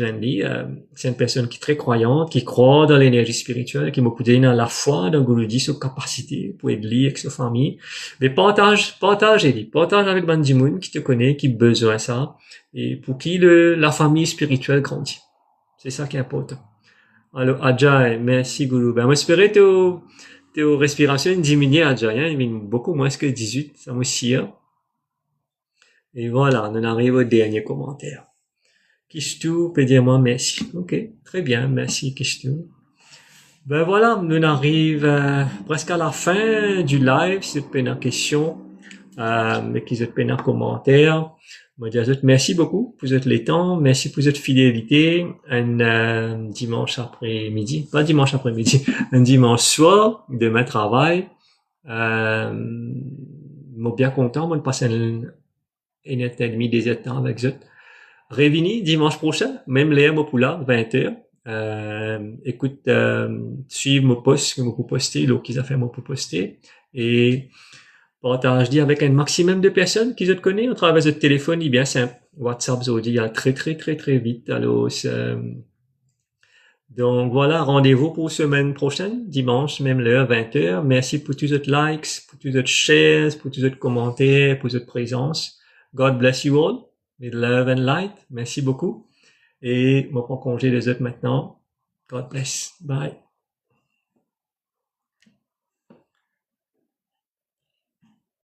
c'est une personne qui est très croyante, qui croit dans l'énergie spirituelle, qui m'a coudé dans la foi, dans Guruji, sa capacité pour aider avec sa famille. Mais partage, Eli. Partage avec Bandimoun, qui te connaît, qui a besoin de ça, et pour qui la famille spirituelle grandit. C'est ça qui est important. Alors, Ajay, merci, Guru. Ben, j'espère que tes respirations diminuent, Ajay, hein. Il y a beaucoup moins que 18, ça me sire. Et voilà, on arrive au dernier commentaire. Kishtu peut dire moi merci. Ok, très bien, merci Kishtu. Ben voilà, nous arrivons presque à la fin du live. Si vous avez une question, mais qui vous avez un commentaire, moi je dis merci beaucoup pour votre temps, merci pour votre fidélité. Un dimanche après-midi, pas dimanche après-midi, un dimanche soir de mon travail. Moi bien content, moi de passer une heure et demie, 2 heures de temps avec vous. Révini dimanche prochain, même l'air pour là, 20h. Écoute, suivre mon post que je peux poster, l'autre qu'ils a fait moi pour poster. Et partage avec un maximum de personnes qui je te connais à travers ce téléphone, il est bien simple. WhatsApp, ça dit très vite. Alors, donc voilà, rendez-vous pour semaine prochaine, dimanche, même l'heure, 20h. Merci pour tous votre likes, pour tous votre shares, pour tous votre commentaires, pour votre présence. God bless you all. With love and light. Merci beaucoup. Et moi, pour congé les autres maintenant. God bless. Bye.